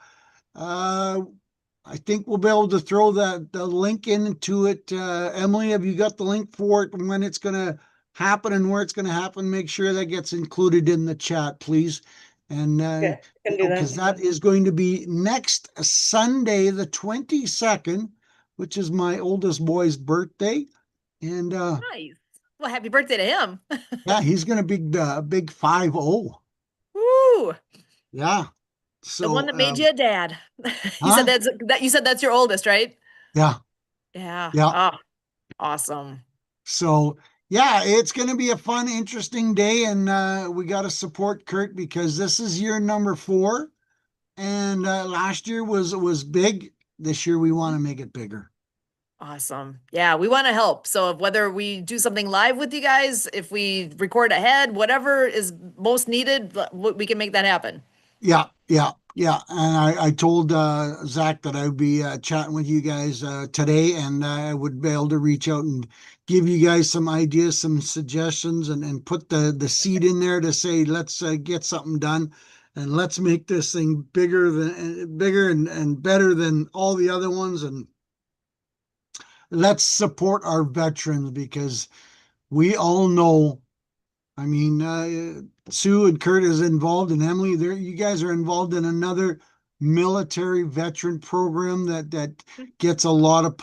I think we'll be able to throw the link into it. Emily, have you got the link for it, and when it's going to happen and where it's going to happen? Make sure that gets included in the chat, please. And Okay, can do that. because that is going to be next Sunday, the 22nd, which is my oldest boy's birthday. And Nice. Well, happy birthday to him. Yeah, he's gonna be big 5-0. Woo! Yeah. The one So that made you a dad. You said huh? that's your oldest, right? Yeah, Yeah. yeah. Oh, awesome. So yeah, it's gonna be a fun, interesting day, and we gotta support Kurt because this is year number 4. And last year was big. This year we want to make it bigger. Awesome. Yeah, we want to help. So whether we do something live with you guys, if we record ahead, whatever is most needed, we can make that happen. Yeah, yeah, yeah. And I told Zach that I would be chatting with you guys today, and I would be able to reach out and give you guys some ideas, some suggestions, and put the seed in there to say, let's get something done, and let's make this thing bigger and better than all the other ones, and let's support our veterans because we all know. I mean, Sue and Kurt is involved, and Emily, there you guys are involved in another military veteran program that gets a lot of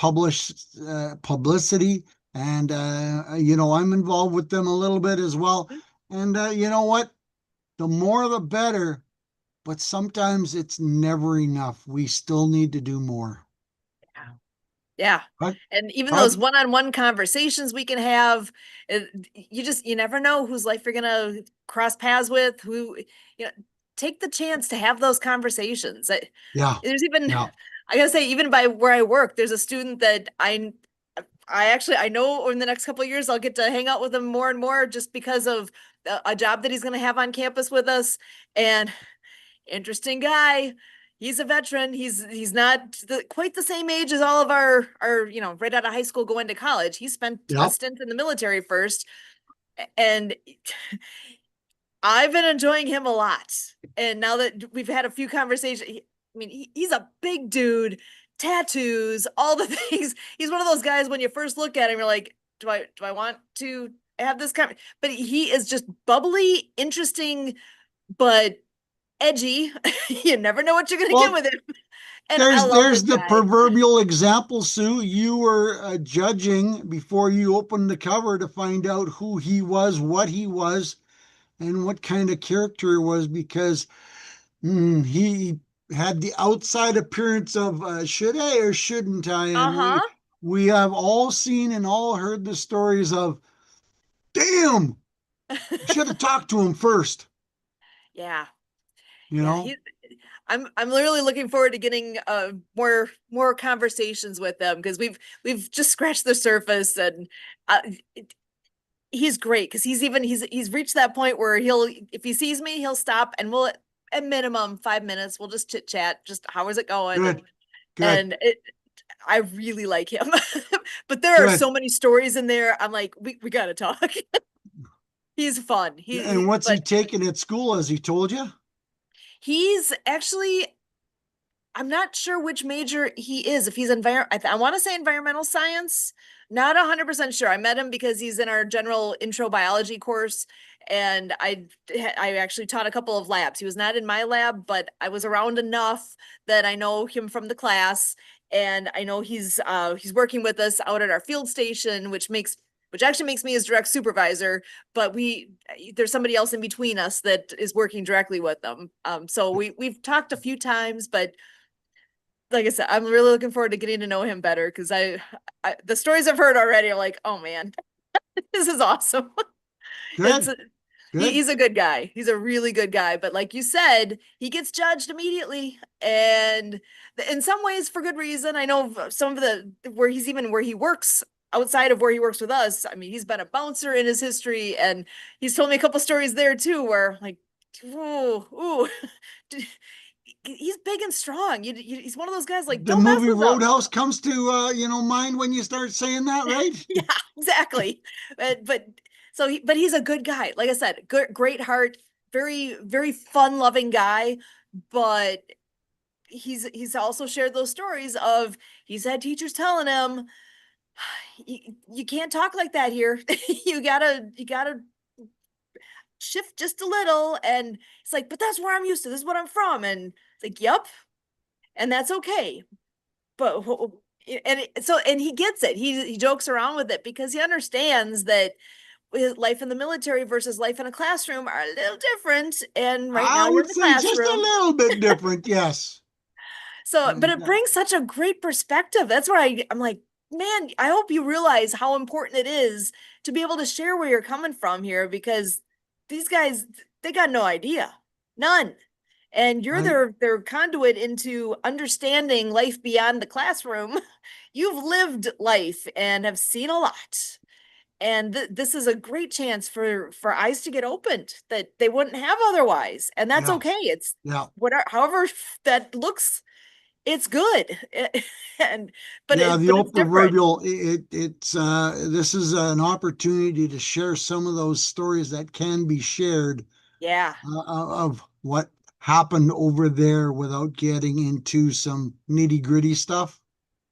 publicity, and I'm involved with them a little bit as well. And you know what? The more the better, but sometimes it's never enough. We still need to do more. Yeah. But And even but those one-on-one conversations we can have, you never know whose life you're gonna cross paths with, take the chance to have those conversations. yeah, There's even, yeah, I gotta say, even by where I work, there's a student that I know in the next couple of years I'll get to hang out with him more and more just because of a job that he's gonna have on campus with us. And interesting guy. He's a veteran. He's not quite the same age as all of our right out of high school going to college. He spent a yeah. stint in the military first, and I've been enjoying him a lot. And now that we've had a few conversations, he's a big dude, tattoos, all the things. He's one of those guys when you first look at him, you're like, do I want to have this But he is just bubbly, interesting, but edgy. You never know what you're gonna get Well, with him. And I love there's this the guy. proverbial example, Sue. You were judging before you opened the cover to find out who he was, what he was, and what kind of character he was, because he had the outside appearance of should I or shouldn't I? And Uh-huh. we have all seen and all heard the stories of, damn, should have talked to him first. Yeah. You Yeah. know, I'm literally looking forward to getting more conversations with them because we've just scratched the surface. And uh, he's great because he's reached that point where if he sees me, he'll stop and we'll at minimum 5 minutes, we'll just chit chat, just how is it going? good, good, And I really like him. But there are good. so many stories in there. I'm like, we gotta talk. He's fun. And what's he taking at school? Has he told you? He's actually, I'm not sure which major he is. If he's I want to say environmental science. Not 100% sure. I met him because he's in our general intro biology course, and I actually taught a couple of labs. He was not in my lab, but I was around enough that I know him from the class, and I know he's working with us out at our field station, which actually makes me his direct supervisor, but there's somebody else in between us that is working directly with them. So we've talked a few times, but like I said, I'm really looking forward to getting to know him better because the stories I've heard already are like, oh man, this is awesome. Good, good. He's a good guy. He's a really good guy. But like you said, he gets judged immediately, and in some ways for good reason. I know some of where he works outside of where he works with us. I mean, he's been a bouncer in his history, and he's told me a couple stories there too, where like, ooh, he's big and strong. He's one of those guys like, The don't mess movie with him. Roadhouse comes to mind when you start saying that, right? Yeah, exactly. But he's a good guy. Like I said, great heart, very, very fun loving guy. But he's also shared those stories of he's had teachers telling him, you can't talk like that here. You gotta shift just a little. And it's like, but that's where I'm used to. This is what I'm from. And it's like, yep. And that's okay. But and he gets it. He jokes around with it because he understands that life in the military versus life in a classroom are a little different. And right I now you're in would the say just a classroom. little bit different, yes. So, but And, it brings such a great perspective. That's where I'm like, man, I hope you realize how important it is to be able to share where you're coming from here, because these guys, they got no idea, none. And you're Right. their conduit into understanding life beyond the classroom. You've lived life and have seen a lot. And this is a great chance for eyes to get opened that they wouldn't have otherwise. And that's Yeah. okay. It's Yeah. whatever, however that looks, it's good. And but Yeah, it the but old it's different. proverbial, it's this is an opportunity to share some of those stories that can be shared Yeah. of what happened over there without getting into some nitty-gritty stuff.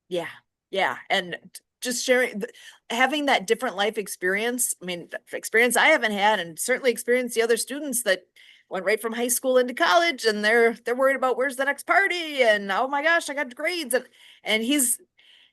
Yeah. Yeah. And just sharing, having that different life experience. I mean, experience I haven't had, and certainly experience the other students that went right from high school into college, and they're worried about where's the next party, and oh my gosh, I got grades, and he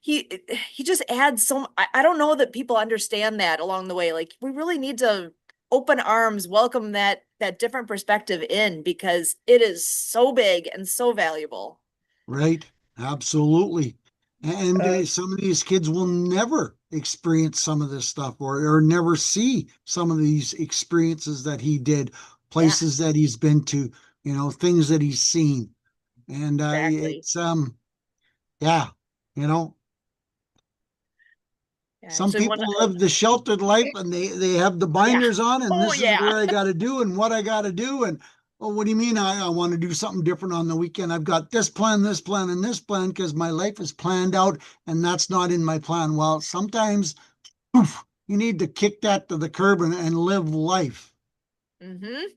he just adds so I don't know that people understand that along the way. Like, we really need to open arms, welcome that different perspective in, because it is so big and so valuable. Right? Absolutely. And Uh, some of these kids will never experience some of this stuff, or never see some of these experiences that he did, Yeah, places that he's been to, things that he's seen. And exactly. it's yeah, you know, Yeah, some actually one people live the sheltered life and they have the yeah. binders on, and Oh this is yeah. where I got to do and what I got to do. And oh, what do you mean? I want to do something different on the weekend. I've got this plan, and this plan because my life is planned out, and that's not in my plan. Well, sometimes oof, you need to kick that to the curb and live life. Mm-hmm.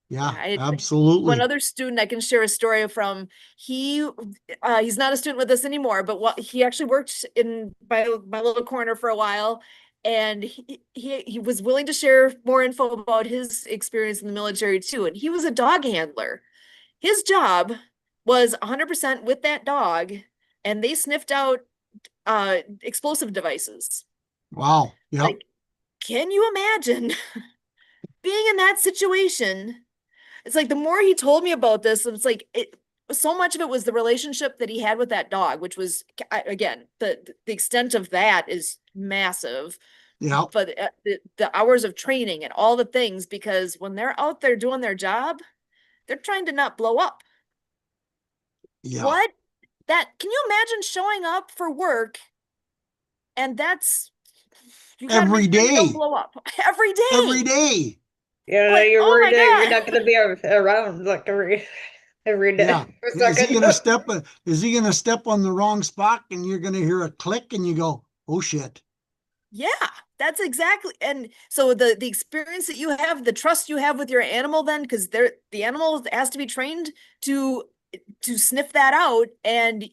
Yeah, Yeah, I one absolutely. other student I can share a story from. He's not a student with us anymore, but what he actually worked in my little corner for a while, and he was willing to share more info about his experience in the military too. And he was a dog handler. His job was 100% with that dog, and they sniffed out explosive devices. Wow. Yep. Like, can you imagine being in that situation? It's like the more he told me about this, it's like so much of it was the relationship that he had with that dog, which was, again, the extent of that is massive. Yep. But the hours of training and all the things, because when they're out there doing their job, they're trying to not blow up. Yeah. What? That, can you imagine showing up for work, and that's, you got to make Every sure you don't day. blow up every Every day. day. yeah, Like, you're oh worried my that you're God. not going to be around like every day Yeah. for a Is he second. gonna step? Is he gonna step on the wrong spot, and you're gonna hear a click, and you go, "Oh shit." Yeah, that's exactly. And so the experience that you have, the trust you have with your animal, then, because the animal has to be trained to sniff that out. And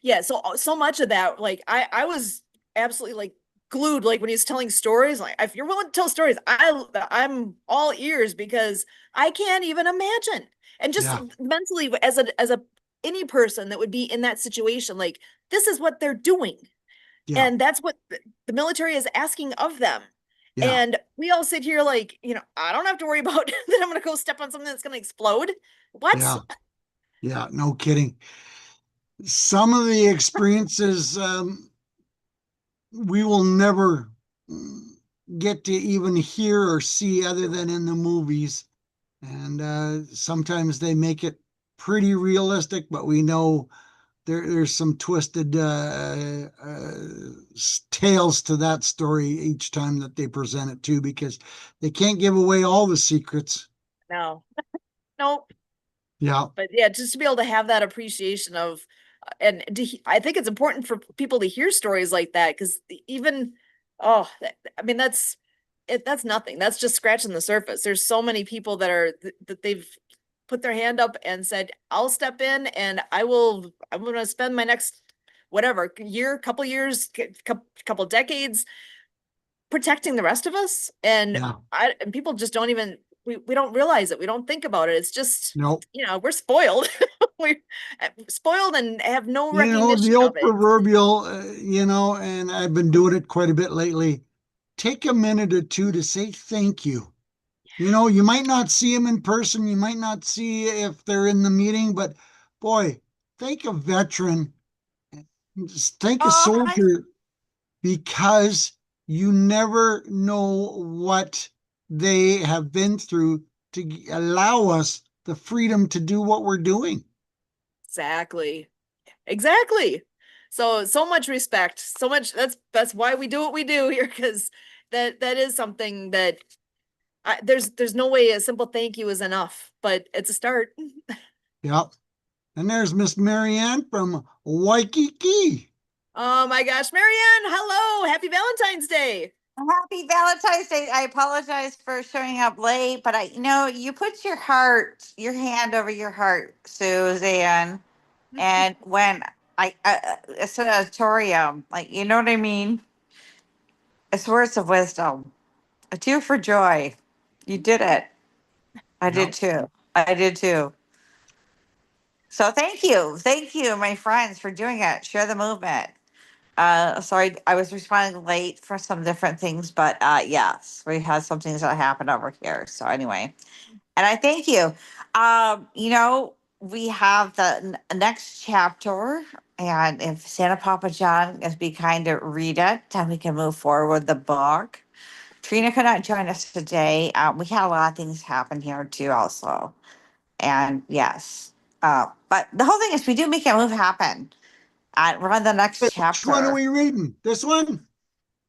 yeah, so much of that, like, I was absolutely like glued, like when he's telling stories. Like, if you're willing to tell stories, I'm all ears, because I can't even imagine. And just Yeah. mentally, as a any person that would be in that situation, like, this is what they're doing, Yeah. and that's what the military is asking of them. Yeah. And we all sit here like, I don't have to worry about that I'm going to go step on something that's going to explode. What? Yeah. Yeah. No kidding. Some of the experiences we will never get to even hear or see other than in the movies. And sometimes they make it pretty realistic, but we know there's some twisted tales to that story each time that they present it too, because they can't give away all the secrets. No, no. Yeah. But yeah, just to be able to have that appreciation of, and I think it's important for people to hear stories like that, because even, oh, I mean, that's nothing. That's just scratching the surface. There's so many people that they've put their hand up and said, I'll step in, and I'm going to spend my next whatever year, couple years, couple decades protecting the rest of us. And Yeah. and people just don't even, we don't realize it. We don't think about it. It's just, No. we're spoiled. We're spoiled and have no The recognition old of it. proverbial, and I've been doing it quite a bit lately. take a minute or two to say thank you. You know, you might not see them in person, you might not see if they're in the meeting, but boy, thank a veteran, just thank a Oh, I soldier, because you never know what they have been through to allow us the freedom to do what we're doing. Exactly. Exactly. So much respect. So much that's why we do what we do here, because that is something that there's no way a simple thank you is enough, but it's a start. Yep. And there's Miss Marianne from Waikiki. Oh my gosh, Marianne, hello. Happy Valentine's Day. Happy Valentine's Day. I apologize for showing up late, but you put your hand over your heart, Suzanne. And when it's an auditorium, like, you know what I mean? It's words of wisdom. A tear for joy. You did it. I did Yep. too. I did too. So thank you. Thank you, my friends, for doing it. Share the movement. Sorry, I was responding late for some different things, but yes, we had some things that happened over here. So anyway, and I thank you. We have the next chapter, and if Santa Papa John is be kind to read it, then we can move forward with the book. Trina could not join us today. We had a lot of things happen here too, also. And yes, but the whole thing is we do make a move happen. We're on the next Which one are chapter. we reading? This one?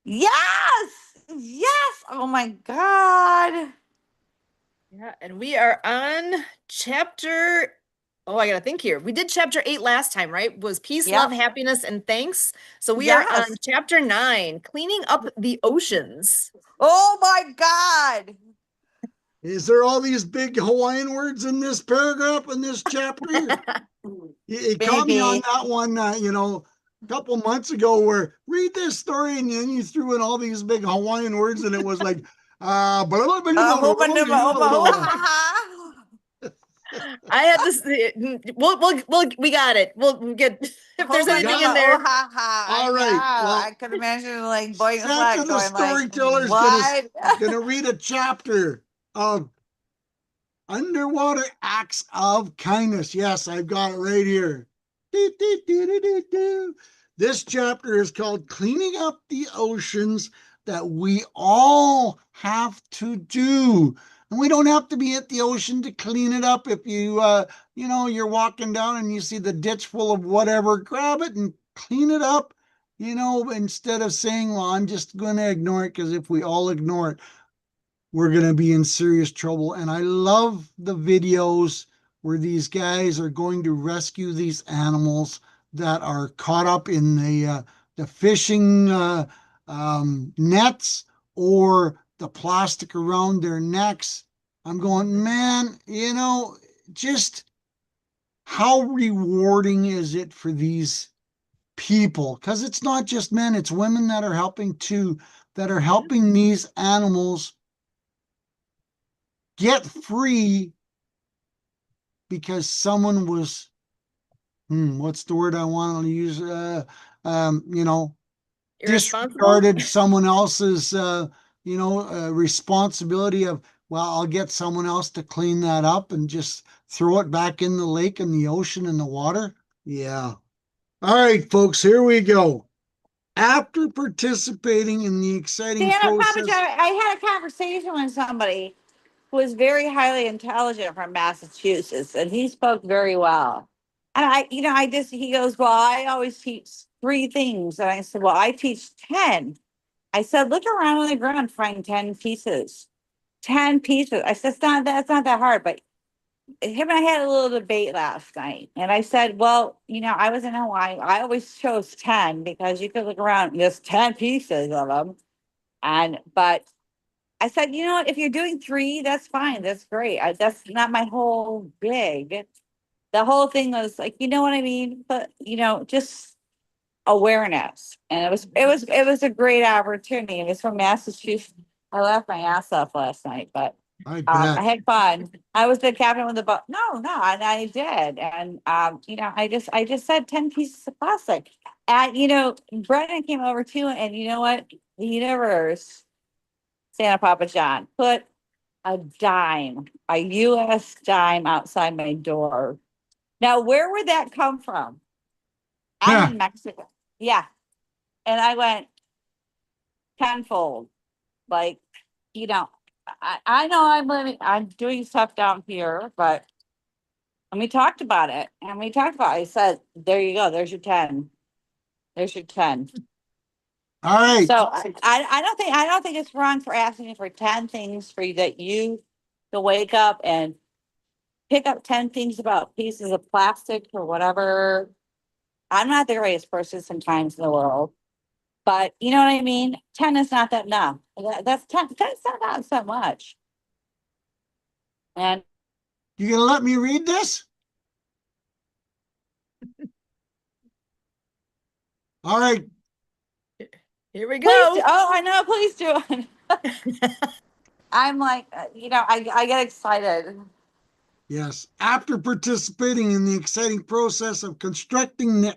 Yes, yes. Oh my God. Yeah, and we are on chapter. Oh, I gotta think here. We did chapter 8 last time, right? Was peace, Yep. love, happiness, and thanks. So we are on Yes. chapter 9, cleaning up the oceans. Oh my God. Is there all these big Hawaiian words in this paragraph in this chapter? It caught me on Maybe. that one, a couple months ago, where read this story and then you threw in all these big Hawaiian words and it was like, blah, blah, blah, blah, blah, Hooba blah, dooba blah, ooba blah, hoo blah. ha ha. I had this. We got it. We'll get if there's Hooba anything dooba in ooh there. ha ha. All I right. know. Well, I could imagine like Boy and Santa Flat the going like, storyteller is what? gonna read a chapter of Underwater Acts of Kindness. Yes, I've got it right here. Doo, doo, doo, doo, doo, doo. This chapter is called Cleaning Up the Oceans, that we all have to do. And we don't have to be at the ocean to clean it up. If you're walking down and you see the ditch full of whatever, grab it and clean it up, instead of saying, well, I'm just going to ignore it, because if we all ignore it, we're going to be in serious trouble. And I love the videos where these guys are going to rescue these animals that are caught up in the fishing nets, or the plastic around their necks. I'm going, man, just how rewarding is it for these people? Because it's not just men, it's women that are helping too, that are helping these animals get free, because someone was, what's the word I want to use? Irresponsible. Disregarded someone else's, responsibility of, well, I'll get someone else to clean that up and just throw it back in the lake and the ocean and the water. Yeah. All right, folks, here we go. After participating in the exciting Santa Papa process. John, I had a conversation with somebody who was very highly intelligent from Massachusetts, and he spoke very well. And he goes, well, I always teach 3 things. And I said, well, I teach 10. I said, look around on the ground, find 10 pieces. 10 pieces. I said, that's not that hard. But him and I had a little debate last night. And I said, well, I was in Hawaii. I always chose 10 because you could look around, and there's 10 pieces of them. But I said, if you're doing 3, that's fine. That's great. That's not my whole big. The whole thing was like, you know what I mean? But, just awareness. And it was a great opportunity. It was from Massachusetts. I laughed my ass off last night, but I I bet. had fun. I was the captain with the boat. No, and I did. And I just said 10 pieces of plastic. And Brennan came over too, and you know what? The universe Santa Papa John, put a dime, a US dime outside my door. Now, where would that come from? I'm Yeah. in Mexico. Yeah. And I went tenfold. Like, I know I'm doing stuff down here, but and we talked about it. And we talked about it. I said, there you go, there's your 10. There's your 10. All right. So I don't think it's wrong for asking for 10 things for you that you to wake up and pick up 10 things about pieces of plastic or whatever. I'm not the greatest person sometimes in the world, but you know what I mean? 10 is not that enough. That's 10, that's not so much. And You gonna let me read this? All right. Here we please go. do. Oh, I know, please do. I'm like, I get excited. Yes. After participating in the exciting process of constructing the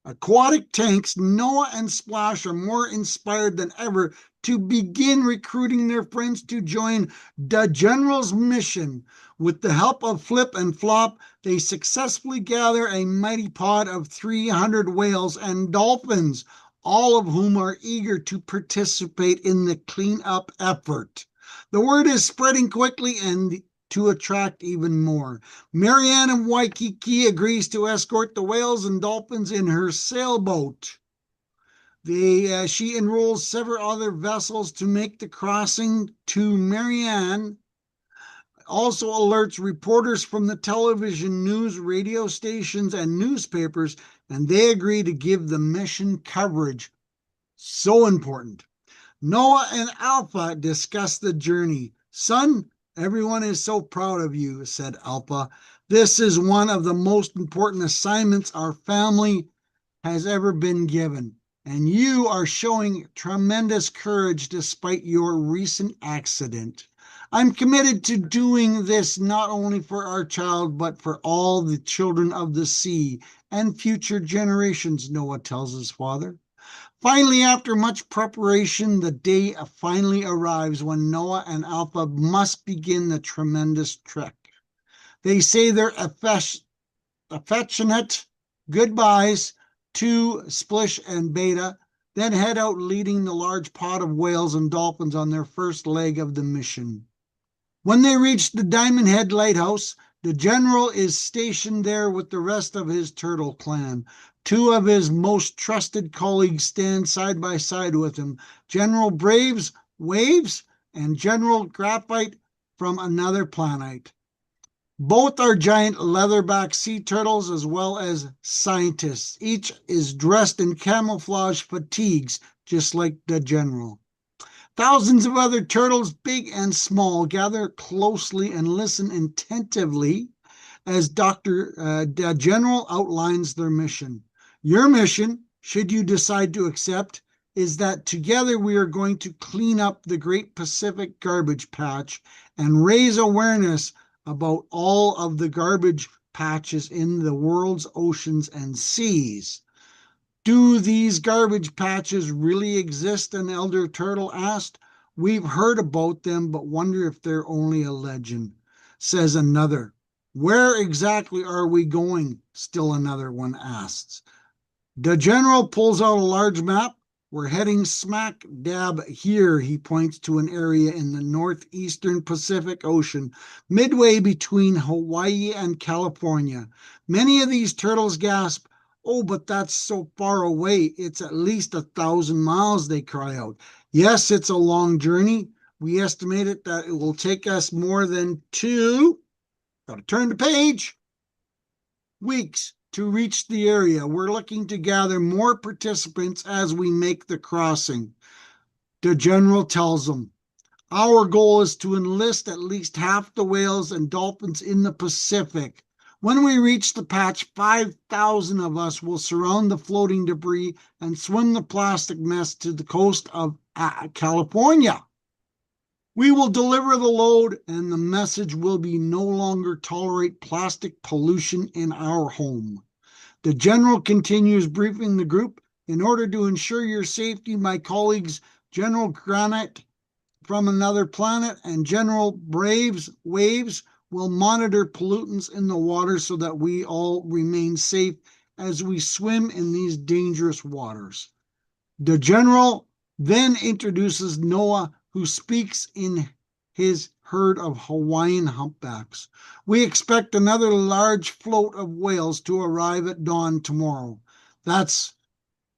aquatic tanks, Noah and Splash are more inspired than ever to begin recruiting their friends to join the General's mission. With the help of Flip and Flop, they successfully gather a mighty pod of 300 whales and dolphins, all of whom are eager to participate in the cleanup effort. The word is spreading quickly and to attract even more. Marianne of Waikiki agrees to escort the whales and dolphins in her sailboat. She enrolls several other vessels to make the crossing to Marianne. Also alerts reporters from the television, news, radio stations, and newspapers, and they agree to give the mission coverage. So important. Noah and Alpha discuss the journey. Son, everyone is so proud of you, said Alpha. This is one of the most important assignments our family has ever been given, and you are showing tremendous courage despite your recent accident. I'm committed to doing this not only for our child, but for all the children of the sea and future generations, Noah tells his father. Finally, after much preparation, the day finally arrives when Noah and Alpha must begin the tremendous trek. They say their affectionate goodbyes to Splish and Beta, then head out leading the large pod of whales and dolphins on their first leg of the mission. When they reach the Diamond Head Lighthouse, the General is stationed there with the rest of his turtle clan. Two of his most trusted colleagues stand side by side with him, General Braves Waves and General Graphite from another planet. Both are giant leatherback sea turtles as well as scientists. Each is dressed in camouflage fatigues, just like the General. Thousands of other turtles, big and small, gather closely and listen attentively as the General outlines their mission. Your mission, should you decide to accept, is that together we are going to clean up the Great Pacific Garbage Patch and raise awareness about all of the garbage patches in the world's oceans and seas. Do these garbage patches really exist? An elder turtle asked. We've heard about them, but wonder if they're only a legend, says another. Where exactly are we going? Still another one asks. The General pulls out a large map. We're heading smack dab here, he points to an area in the northeastern Pacific Ocean, midway between Hawaii and California. Many of these turtles gasp, oh, but that's so far away. It's at least 1,000 miles, they cry out. Yes, it's a long journey. We estimated that it will take us more than gotta turn the page, weeks to reach the area. We're looking to gather more participants as we make the crossing. The General tells them, our goal is to enlist at least half the whales and dolphins in the Pacific. When we reach the patch, 5,000 of us will surround the floating debris and swim the plastic mess to the coast of California. We will deliver the load, and the message will be no longer tolerate plastic pollution in our home. The General continues briefing the group. In order to ensure your safety, my colleagues General Granite from another planet, and General Braves Waves will monitor pollutants in the water so that we all remain safe as we swim in these dangerous waters. The general then introduces Noah, who speaks in his herd of Hawaiian humpbacks. We expect another large float of whales to arrive at dawn tomorrow. That's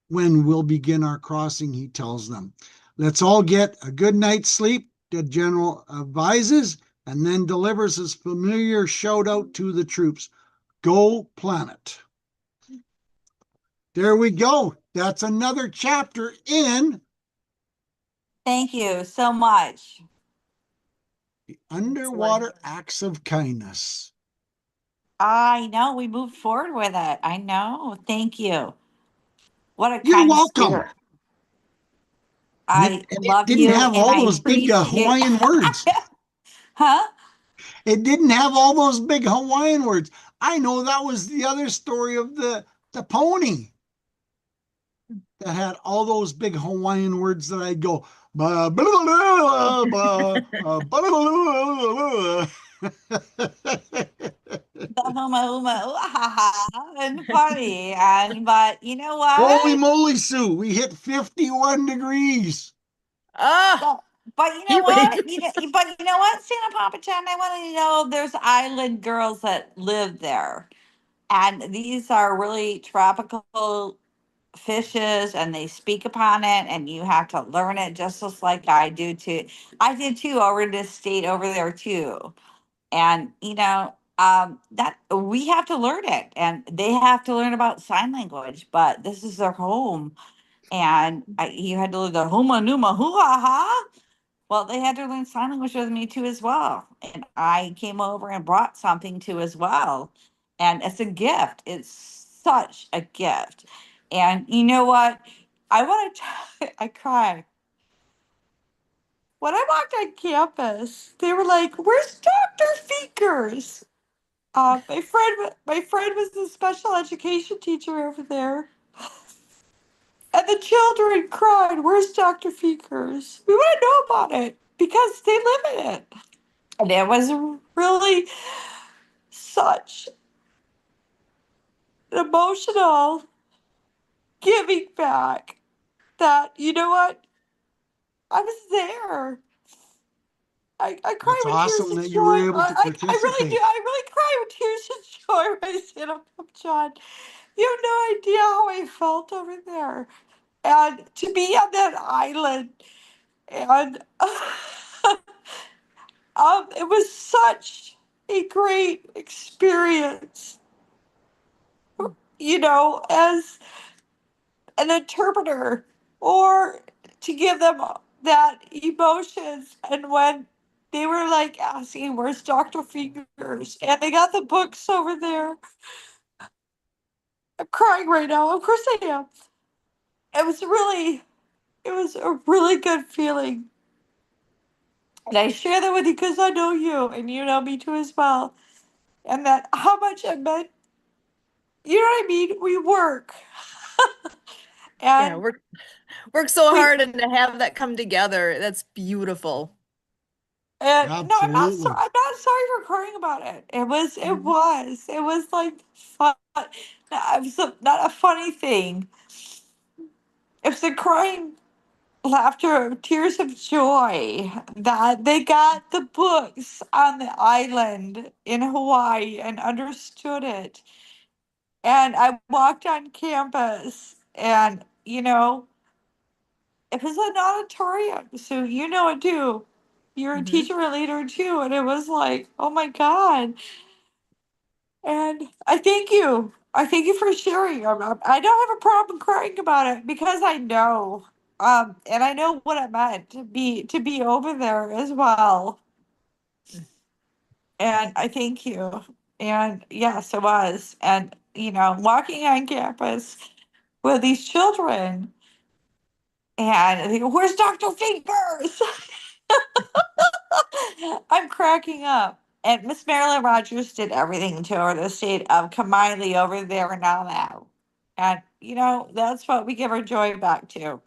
when we'll begin our crossing, he tells them. Let's all get a good night's sleep, the general advises, and then delivers his familiar shout out to the troops. Go planet. There we go. That's another chapter in Thank you so much. the Underwater Acts of Kindness. I know we moved forward with it. I know. Thank you. What a You're kind welcome. spirit. And I it love didn't you have and all I those big appreciate Hawaiian words. Huh? It didn't have all those big Hawaiian words. I know that was the other story of the pony that had all those big Hawaiian words that I'd go, ba, blah, blah, blah, blah, The huma huma ooh, ha ha and funny. And but you know Holy what? moly, Sue, we hit 51 degrees. Ah, But you know heat wave. what? But you know what, Santa Papa Chan, I want to know there's island girls that live there. And these are really tropical fishes and they speak upon it and you have to learn it just like I do too. I did too over in this state over there too. And that we have to learn it and they have to learn about sign language, but this is their home. And you had to learn the huma numa hoo ha ha. Well, they had to learn sign language with me too as well. And I came over and brought something too as well. And it's a gift. It's such a gift. And you know what? I want to, I cry. When I walked on campus, they were like, "Where's Dr. Feekers?" My friend was the special education teacher over there. And the children cried, "Where's Dr. Feekers? We want to know about it because they live in it." And it was really such an emotional giving back that, you know what? I was there. I cry That's with tears awesome of that joy. you were able to I really do. participate. I really cry with tears of joy when I stand up, John. You have no idea how I felt over there. And to be on that island and it was such a great experience, as an interpreter or to give them that emotions. And when they were like asking, "Where's Dr. Fingers?" and they got the books over there, I'm crying right now. Of course I am. It was a really good feeling. And I share that with you because I know you and you know me too as well. And that how much it meant, you know what I mean? We work. Yeah, And work so we hard and to have that come together. That's beautiful. and no, Absolutely. I'm not sorry for crying about it. It was like fun. It was not a funny thing. It was a crying laughter, tears of joy that they got the books on the island in Hawaii and understood it. And I walked on campus and, it was an auditorium. So you know it too. You're a Hmm. teacher and leader too. And it was like, oh my God. And I thank you. I thank you for sharing. I don't have a problem crying about it because I know. And I know what it meant to be over there as well. And I thank you. And yes, it was. And walking on campus with these children and they go, "Where's Dr. Fingers?" I'm cracking up. And Miss Marilyn Rogers did everything to her the state of Kamiley over there and all that. And that's what we give our joy back to.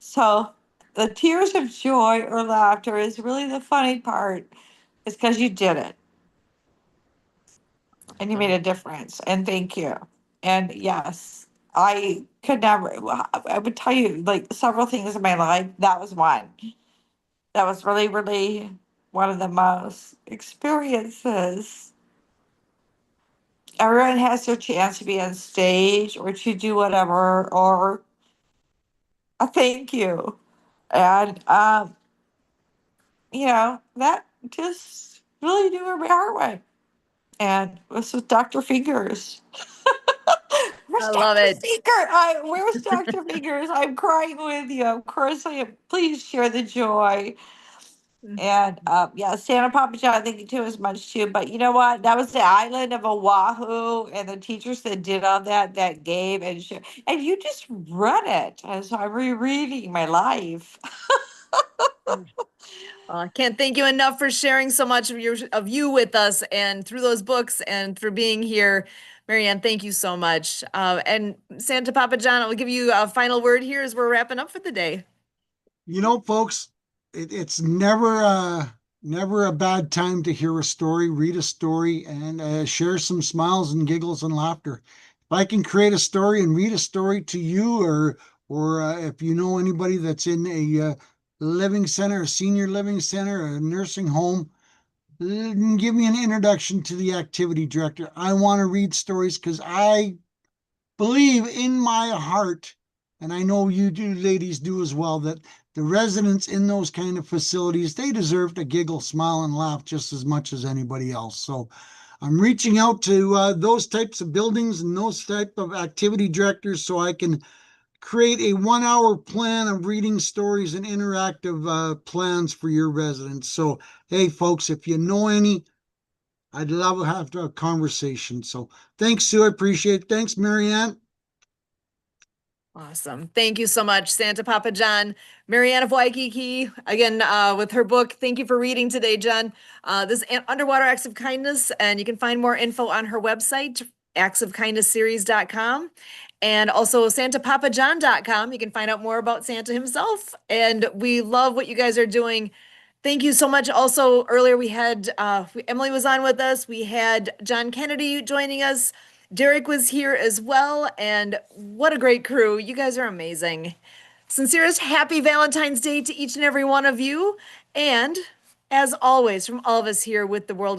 So the tears of joy or laughter is really the funny part. It's because you did it and you made a difference. And thank you. And yes, I could never, I would tell you like several things in my life. That was one. That was really, really one of the most experiences. Everyone has their chance to be on stage or to do whatever, or a thank you. And, that just really knew my heart went. And this was Dr. Fingers. Where's I love Dr. it. Finger? Where's Dr. Fingers? I'm crying with you. Of course I am. Please share the joy. And yeah, Santa Papa John, thank you too as much too. But you know what? That was the island of Oahu, and the teachers that did all that gave and shared, and you just run it. And so I'm rereading my life. I can't thank you enough for sharing so much of you with us and through those books and for being here. Marianne, thank you so much. And Santa Papa John, I'll give you a final word here as we're wrapping up for the day. You know, folks, it's never a bad time to hear a story, read a story, and share some smiles and giggles and laughter. If I can create a story and read a story to you, or if you know anybody that's in a living center, a senior living center, a nursing home, give me an introduction to the activity director. I want to read stories because I believe in my heart, and I know you do, ladies do as well, that the residents in those kind of facilities, they deserve to giggle, smile, and laugh just as much as anybody else. So I'm reaching out to those types of buildings and those type of activity directors so I can create a 1 hour plan of reading stories and interactive plans for your residents. So, hey, folks, if you know any, I'd love to have a conversation. So thanks, Sue. I appreciate it. Thanks, Marianne. Awesome. Thank you so much, Santa Papa John. Marianne of Waikiki, again, with her book. Thank you for reading today, John. This is Underwater Acts of Kindness, and you can find more info on her website, actsofkindnessseries.com, and also santapapajohn.com. You can find out more about Santa himself, and we love what you guys are doing. Thank you so much. Also, earlier we had Emily was on with us. We had John Kennedy joining us. Derek was here as well, and what a great crew. You guys are amazing. Sincerest happy Valentine's Day to each and every one of you. And as always, from all of us here with the World